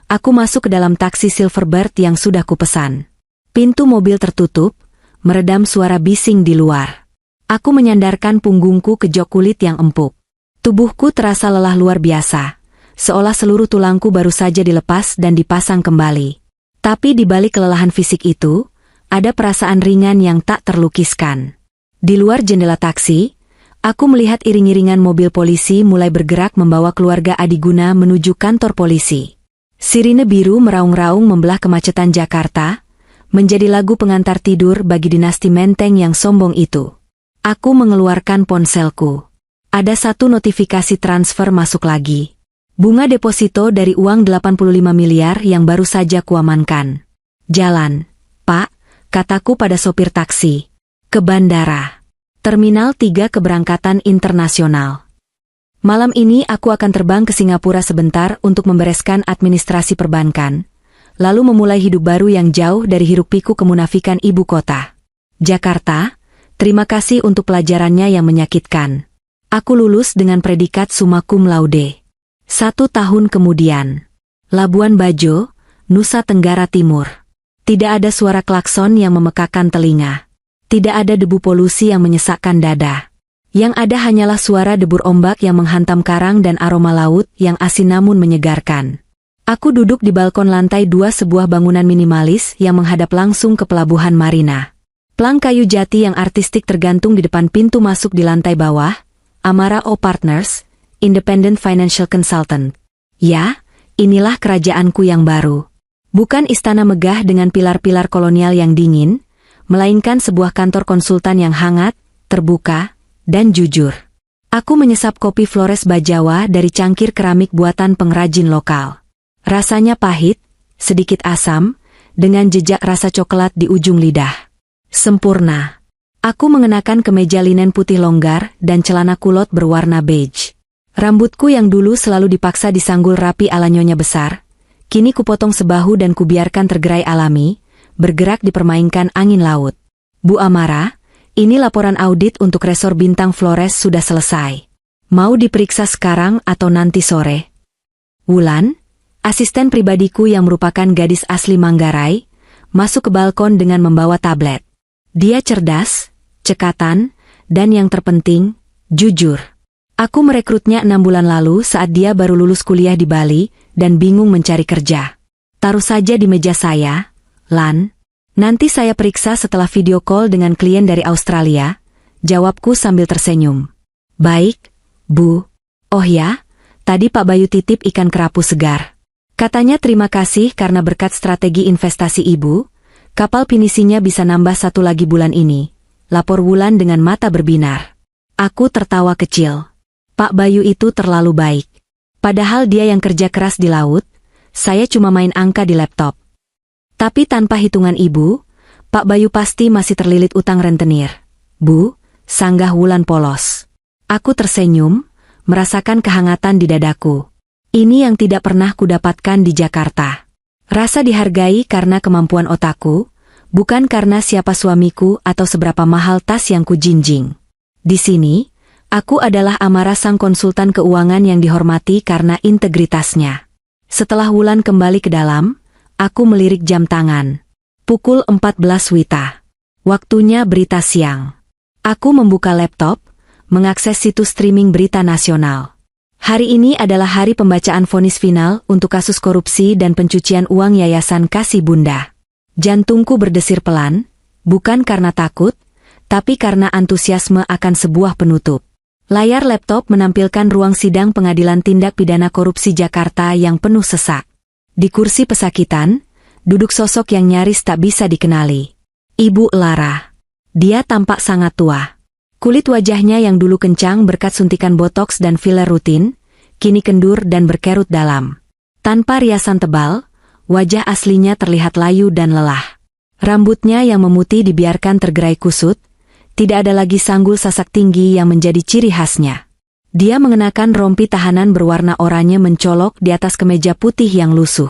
aku masuk ke dalam taksi Silverbird yang sudah kupesan. Pintu mobil tertutup, meredam suara bising di luar. Aku menyandarkan punggungku ke jok kulit yang empuk. Tubuhku terasa lelah luar biasa, seolah seluruh tulangku baru saja dilepas dan dipasang kembali. Tapi di balik kelelahan fisik itu, ada perasaan ringan yang tak terlukiskan. Di luar jendela taksi, aku melihat iring-iringan mobil polisi mulai bergerak membawa keluarga Adiguna menuju kantor polisi. Sirine biru meraung-raung membelah kemacetan Jakarta, menjadi lagu pengantar tidur bagi dinasti Menteng yang sombong itu. Aku mengeluarkan ponselku. Ada 1 notifikasi transfer masuk lagi. Bunga deposito dari uang 85 miliar yang baru saja kuamankan. Jalan, Pak, kataku pada sopir taksi. Ke bandara. Terminal 3 keberangkatan internasional. Malam ini aku akan terbang ke Singapura sebentar untuk membereskan administrasi perbankan, lalu memulai hidup baru yang jauh dari hiruk-pikuk kemunafikan ibu kota. Jakarta, terima kasih untuk pelajarannya yang menyakitkan. Aku lulus dengan predikat summa cum laude. 1 tahun kemudian. Labuan Bajo, Nusa Tenggara Timur. Tidak ada suara klakson yang memekakan telinga. Tidak ada debu polusi yang menyesakkan dada. Yang ada hanyalah suara debur ombak yang menghantam karang dan aroma laut yang asin namun menyegarkan. Aku duduk di balkon lantai 2 sebuah bangunan minimalis yang menghadap langsung ke pelabuhan Marina. Plang kayu jati yang artistik tergantung di depan pintu masuk di lantai bawah. Amara O Partners, Independent Financial Consultant. Ya, inilah kerajaanku yang baru. Bukan istana megah dengan pilar-pilar kolonial yang dingin, melainkan sebuah kantor konsultan yang hangat, terbuka, dan jujur. Aku menyesap kopi Flores Bajawa dari cangkir keramik buatan pengrajin lokal. Rasanya pahit, sedikit asam, dengan jejak rasa coklat di ujung lidah. Sempurna. Aku mengenakan kemeja linen putih longgar dan celana kulot berwarna beige. Rambutku yang dulu selalu dipaksa disanggul rapi ala nyonya besar, kini kupotong sebahu dan kubiarkan tergerai alami, bergerak dipermainkan angin laut. Bu Amara, ini laporan audit untuk resor Bintang Flores sudah selesai. Mau diperiksa sekarang atau nanti sore? Wulan, asisten pribadiku yang merupakan gadis asli Manggarai, masuk ke balkon dengan membawa tablet. Dia cerdas, cekatan, dan yang terpenting, jujur. Aku merekrutnya 6 bulan lalu saat dia baru lulus kuliah di Bali dan bingung mencari kerja. Taruh saja di meja saya, Lan. Nanti saya periksa setelah video call dengan klien dari Australia, jawabku sambil tersenyum. Baik, Bu. Oh ya, tadi Pak Bayu titip ikan kerapu segar. Katanya terima kasih karena berkat strategi investasi Ibu, kapal pinisinya bisa nambah 1 lagi bulan ini, lapor Wulan dengan mata berbinar. Aku tertawa kecil. Pak Bayu itu terlalu baik. Padahal dia yang kerja keras di laut, saya cuma main angka di laptop. Tapi tanpa hitungan Ibu, Pak Bayu pasti masih terlilit utang rentenir. Bu, sanggah Wulan polos. Aku tersenyum, merasakan kehangatan di dadaku. Ini yang tidak pernah kudapatkan di Jakarta. Rasa dihargai karena kemampuan otakku, bukan karena siapa suamiku atau seberapa mahal tas yang kujinjing. Di sini, aku adalah Amara sang konsultan keuangan yang dihormati karena integritasnya. Setelah Wulan kembali ke dalam, aku melirik jam tangan. Pukul 14 WITA. Waktunya berita siang. Aku membuka laptop, mengakses situs streaming berita nasional. Hari ini adalah hari pembacaan vonis final untuk kasus korupsi dan pencucian uang Yayasan Kasih Bunda. Jantungku berdesir pelan, bukan karena takut, tapi karena antusiasme akan sebuah penutup. Layar laptop menampilkan ruang sidang Pengadilan Tindak Pidana Korupsi Jakarta yang penuh sesak. Di kursi pesakitan, duduk sosok yang nyaris tak bisa dikenali. Ibu Lara. Dia tampak sangat tua. Kulit wajahnya yang dulu kencang berkat suntikan botoks dan filler rutin, kini kendur dan berkerut dalam. Tanpa riasan tebal, wajah aslinya terlihat layu dan lelah. Rambutnya yang memutih dibiarkan tergerai kusut, tidak ada lagi sanggul sasak tinggi yang menjadi ciri khasnya. Dia mengenakan rompi tahanan berwarna oranye mencolok di atas kemeja putih yang lusuh.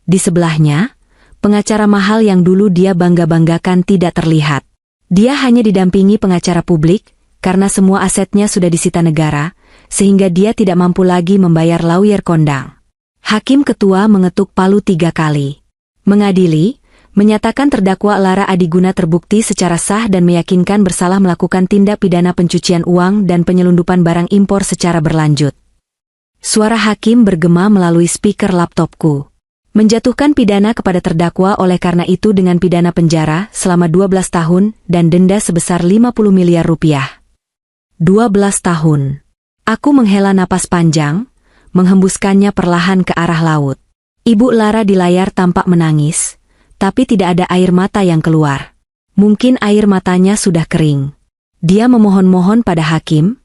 Di sebelahnya, pengacara mahal yang dulu dia bangga-banggakan tidak terlihat. Dia hanya didampingi pengacara publik, karena semua asetnya sudah disita negara, sehingga dia tidak mampu lagi membayar lawyer kondang. Hakim ketua mengetuk palu 3 kali. Mengadili, menyatakan terdakwa Lara Adiguna terbukti secara sah dan meyakinkan bersalah melakukan tindak pidana pencucian uang dan penyelundupan barang impor secara berlanjut. Suara hakim bergema melalui speaker laptopku. Menjatuhkan pidana kepada terdakwa oleh karena itu dengan pidana penjara selama 12 tahun dan denda sebesar 50 miliar rupiah. 12 tahun. Aku menghela napas panjang, menghembuskannya perlahan ke arah laut. Ibu Lara di layar tampak menangis, tapi tidak ada air mata yang keluar. Mungkin air matanya sudah kering. Dia memohon-mohon pada hakim,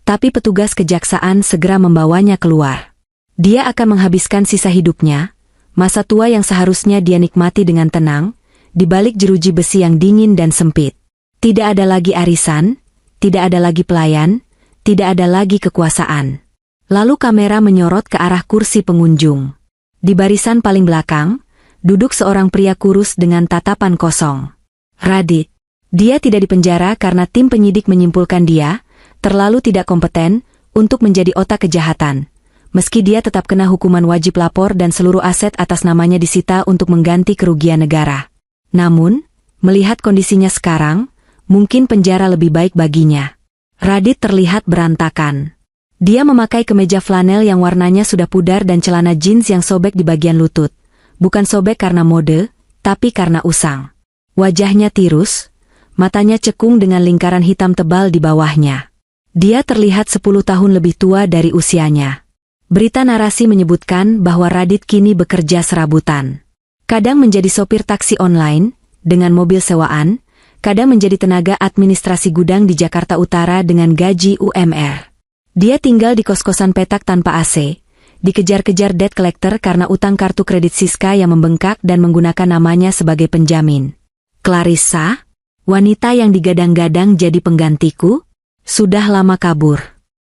tapi petugas kejaksaan segera membawanya keluar. Dia akan menghabiskan sisa hidupnya, masa tua yang seharusnya dia nikmati dengan tenang, di balik jeruji besi yang dingin dan sempit. Tidak ada lagi arisan, tidak ada lagi pelayan, tidak ada lagi kekuasaan. Lalu kamera menyorot ke arah kursi pengunjung. Di barisan paling belakang, duduk seorang pria kurus dengan tatapan kosong. Radit. Dia tidak dipenjara karena tim penyidik menyimpulkan dia terlalu tidak kompeten untuk menjadi otak kejahatan. Meski dia tetap kena hukuman wajib lapor dan seluruh aset atas namanya disita untuk mengganti kerugian negara. Namun, melihat kondisinya sekarang, mungkin penjara lebih baik baginya. Radit terlihat berantakan. Dia memakai kemeja flanel yang warnanya sudah pudar dan celana jeans yang sobek di bagian lutut. Bukan sobek karena mode, tapi karena usang. Wajahnya tirus, matanya cekung dengan lingkaran hitam tebal di bawahnya. Dia terlihat 10 tahun lebih tua dari usianya. Berita narasi menyebutkan bahwa Radit kini bekerja serabutan. Kadang menjadi sopir taksi online, dengan mobil sewaan, kadang menjadi tenaga administrasi gudang di Jakarta Utara dengan gaji UMR. Dia tinggal di kos-kosan petak tanpa AC, dikejar-kejar debt collector karena utang kartu kredit Siska yang membengkak dan menggunakan namanya sebagai penjamin. Clarissa, wanita yang digadang-gadang jadi penggantiku, sudah lama kabur.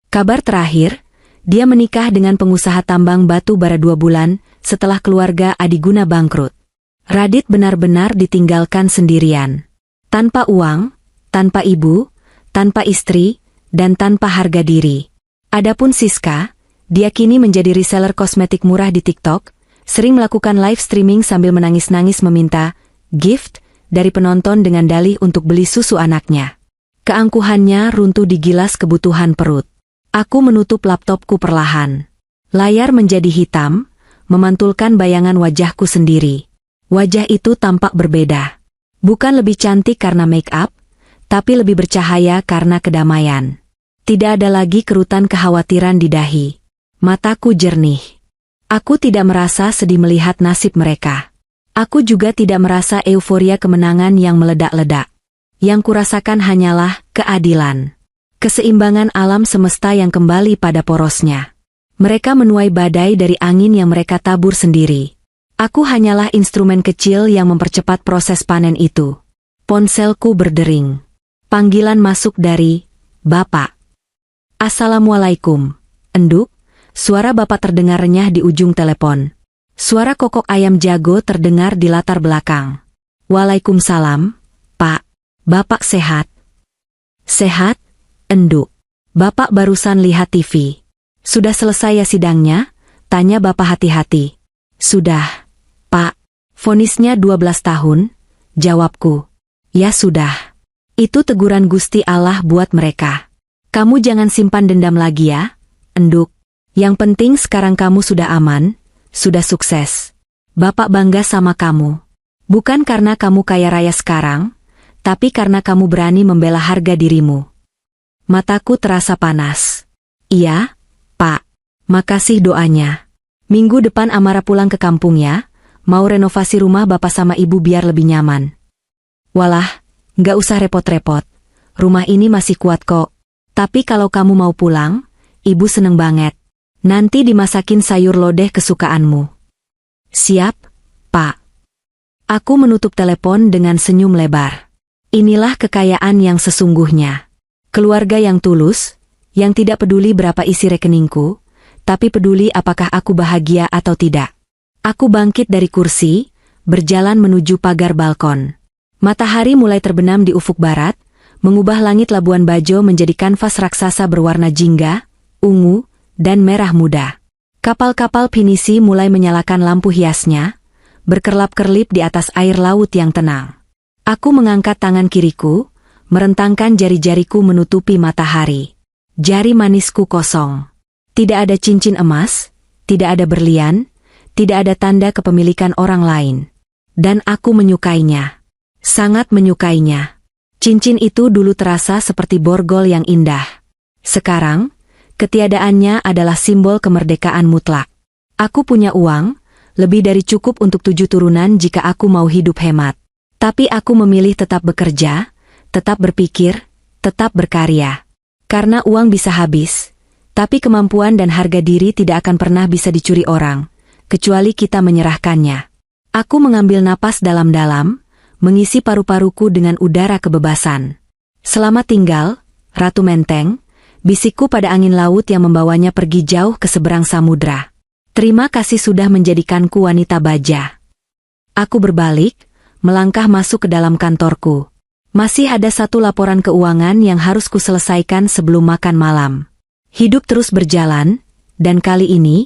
Kabar terakhir, dia menikah dengan pengusaha tambang batu bara 2 bulan setelah keluarga Adiguna bangkrut. Radit benar-benar ditinggalkan sendirian. Tanpa uang, tanpa ibu, tanpa istri, dan tanpa harga diri. Adapun Siska, dia kini menjadi reseller kosmetik murah di TikTok, sering melakukan live streaming sambil menangis-nangis meminta gift dari penonton dengan dalih untuk beli susu anaknya. Keangkuhannya runtuh di gilas kebutuhan perut. Aku menutup laptopku perlahan. Layar menjadi hitam, memantulkan bayangan wajahku sendiri. Wajah itu tampak berbeda. Bukan lebih cantik karena make up, tapi lebih bercahaya karena kedamaian. Tidak ada lagi kerutan kekhawatiran di dahi. Mataku jernih. Aku tidak merasa sedih melihat nasib mereka. Aku juga tidak merasa euforia kemenangan yang meledak-ledak. Yang kurasakan hanyalah keadilan. Keseimbangan alam semesta yang kembali pada porosnya. Mereka menuai badai dari angin yang mereka tabur sendiri. Aku hanyalah instrumen kecil yang mempercepat proses panen itu. Ponselku berdering. Panggilan masuk dari Bapak. Assalamualaikum, Enduk. Suara bapak terdengar renyah di ujung telepon. Suara kokok ayam jago terdengar di latar belakang. Waalaikumsalam, Pak. Bapak sehat? Sehat, Enduk. Bapak barusan lihat TV. Sudah selesai ya sidangnya? Tanya bapak hati-hati. Sudah, Pak. Vonisnya 12 tahun, jawabku. Ya sudah. Itu teguran Gusti Allah buat mereka. Kamu jangan simpan dendam lagi ya, Enduk. Yang penting sekarang kamu sudah aman, sudah sukses. Bapak bangga sama kamu. Bukan karena kamu kaya raya sekarang, tapi karena kamu berani membela harga dirimu. Mataku terasa panas. Iya, Pak. Makasih doanya. Minggu depan Amara pulang ke kampung ya, mau renovasi rumah bapak sama ibu biar lebih nyaman. Walah, nggak usah repot-repot. Rumah ini masih kuat kok. Tapi kalau kamu mau pulang, ibu seneng banget. Nanti dimasakin sayur lodeh kesukaanmu. Siap, Pak. Aku menutup telepon dengan senyum lebar. Inilah kekayaan yang sesungguhnya. Keluarga yang tulus, yang tidak peduli berapa isi rekeningku, tapi peduli apakah aku bahagia atau tidak. Aku bangkit dari kursi, berjalan menuju pagar balkon. Matahari mulai terbenam di ufuk barat, mengubah langit Labuan Bajo menjadi kanvas raksasa berwarna jingga, ungu, dan merah muda. Kapal-kapal pinisi mulai menyalakan lampu hiasnya, berkerlap-kerlip di atas air laut yang tenang. Aku mengangkat tangan kiriku, merentangkan jari-jariku menutupi matahari. Jari manisku kosong. Tidak ada cincin emas, tidak ada berlian, tidak ada tanda kepemilikan orang lain. Dan aku menyukainya. Sangat menyukainya. Cincin itu dulu terasa seperti borgol yang indah. Sekarang, ketiadaannya adalah simbol kemerdekaan mutlak. Aku punya uang, lebih dari cukup untuk 7 turunan jika aku mau hidup hemat. Tapi aku memilih tetap bekerja, tetap berpikir, tetap berkarya. Karena uang bisa habis, tapi kemampuan dan harga diri tidak akan pernah bisa dicuri orang, kecuali kita menyerahkannya. Aku mengambil napas dalam-dalam, mengisi paru-paruku dengan udara kebebasan. Selamat tinggal, Ratu Menteng, bisikku pada angin laut yang membawanya pergi jauh ke seberang samudra. Terima kasih sudah menjadikanku wanita baja. Aku berbalik, melangkah masuk ke dalam kantorku. Masih ada 1 laporan keuangan yang harus kuselesaikan sebelum makan malam. Hidup terus berjalan, dan kali ini,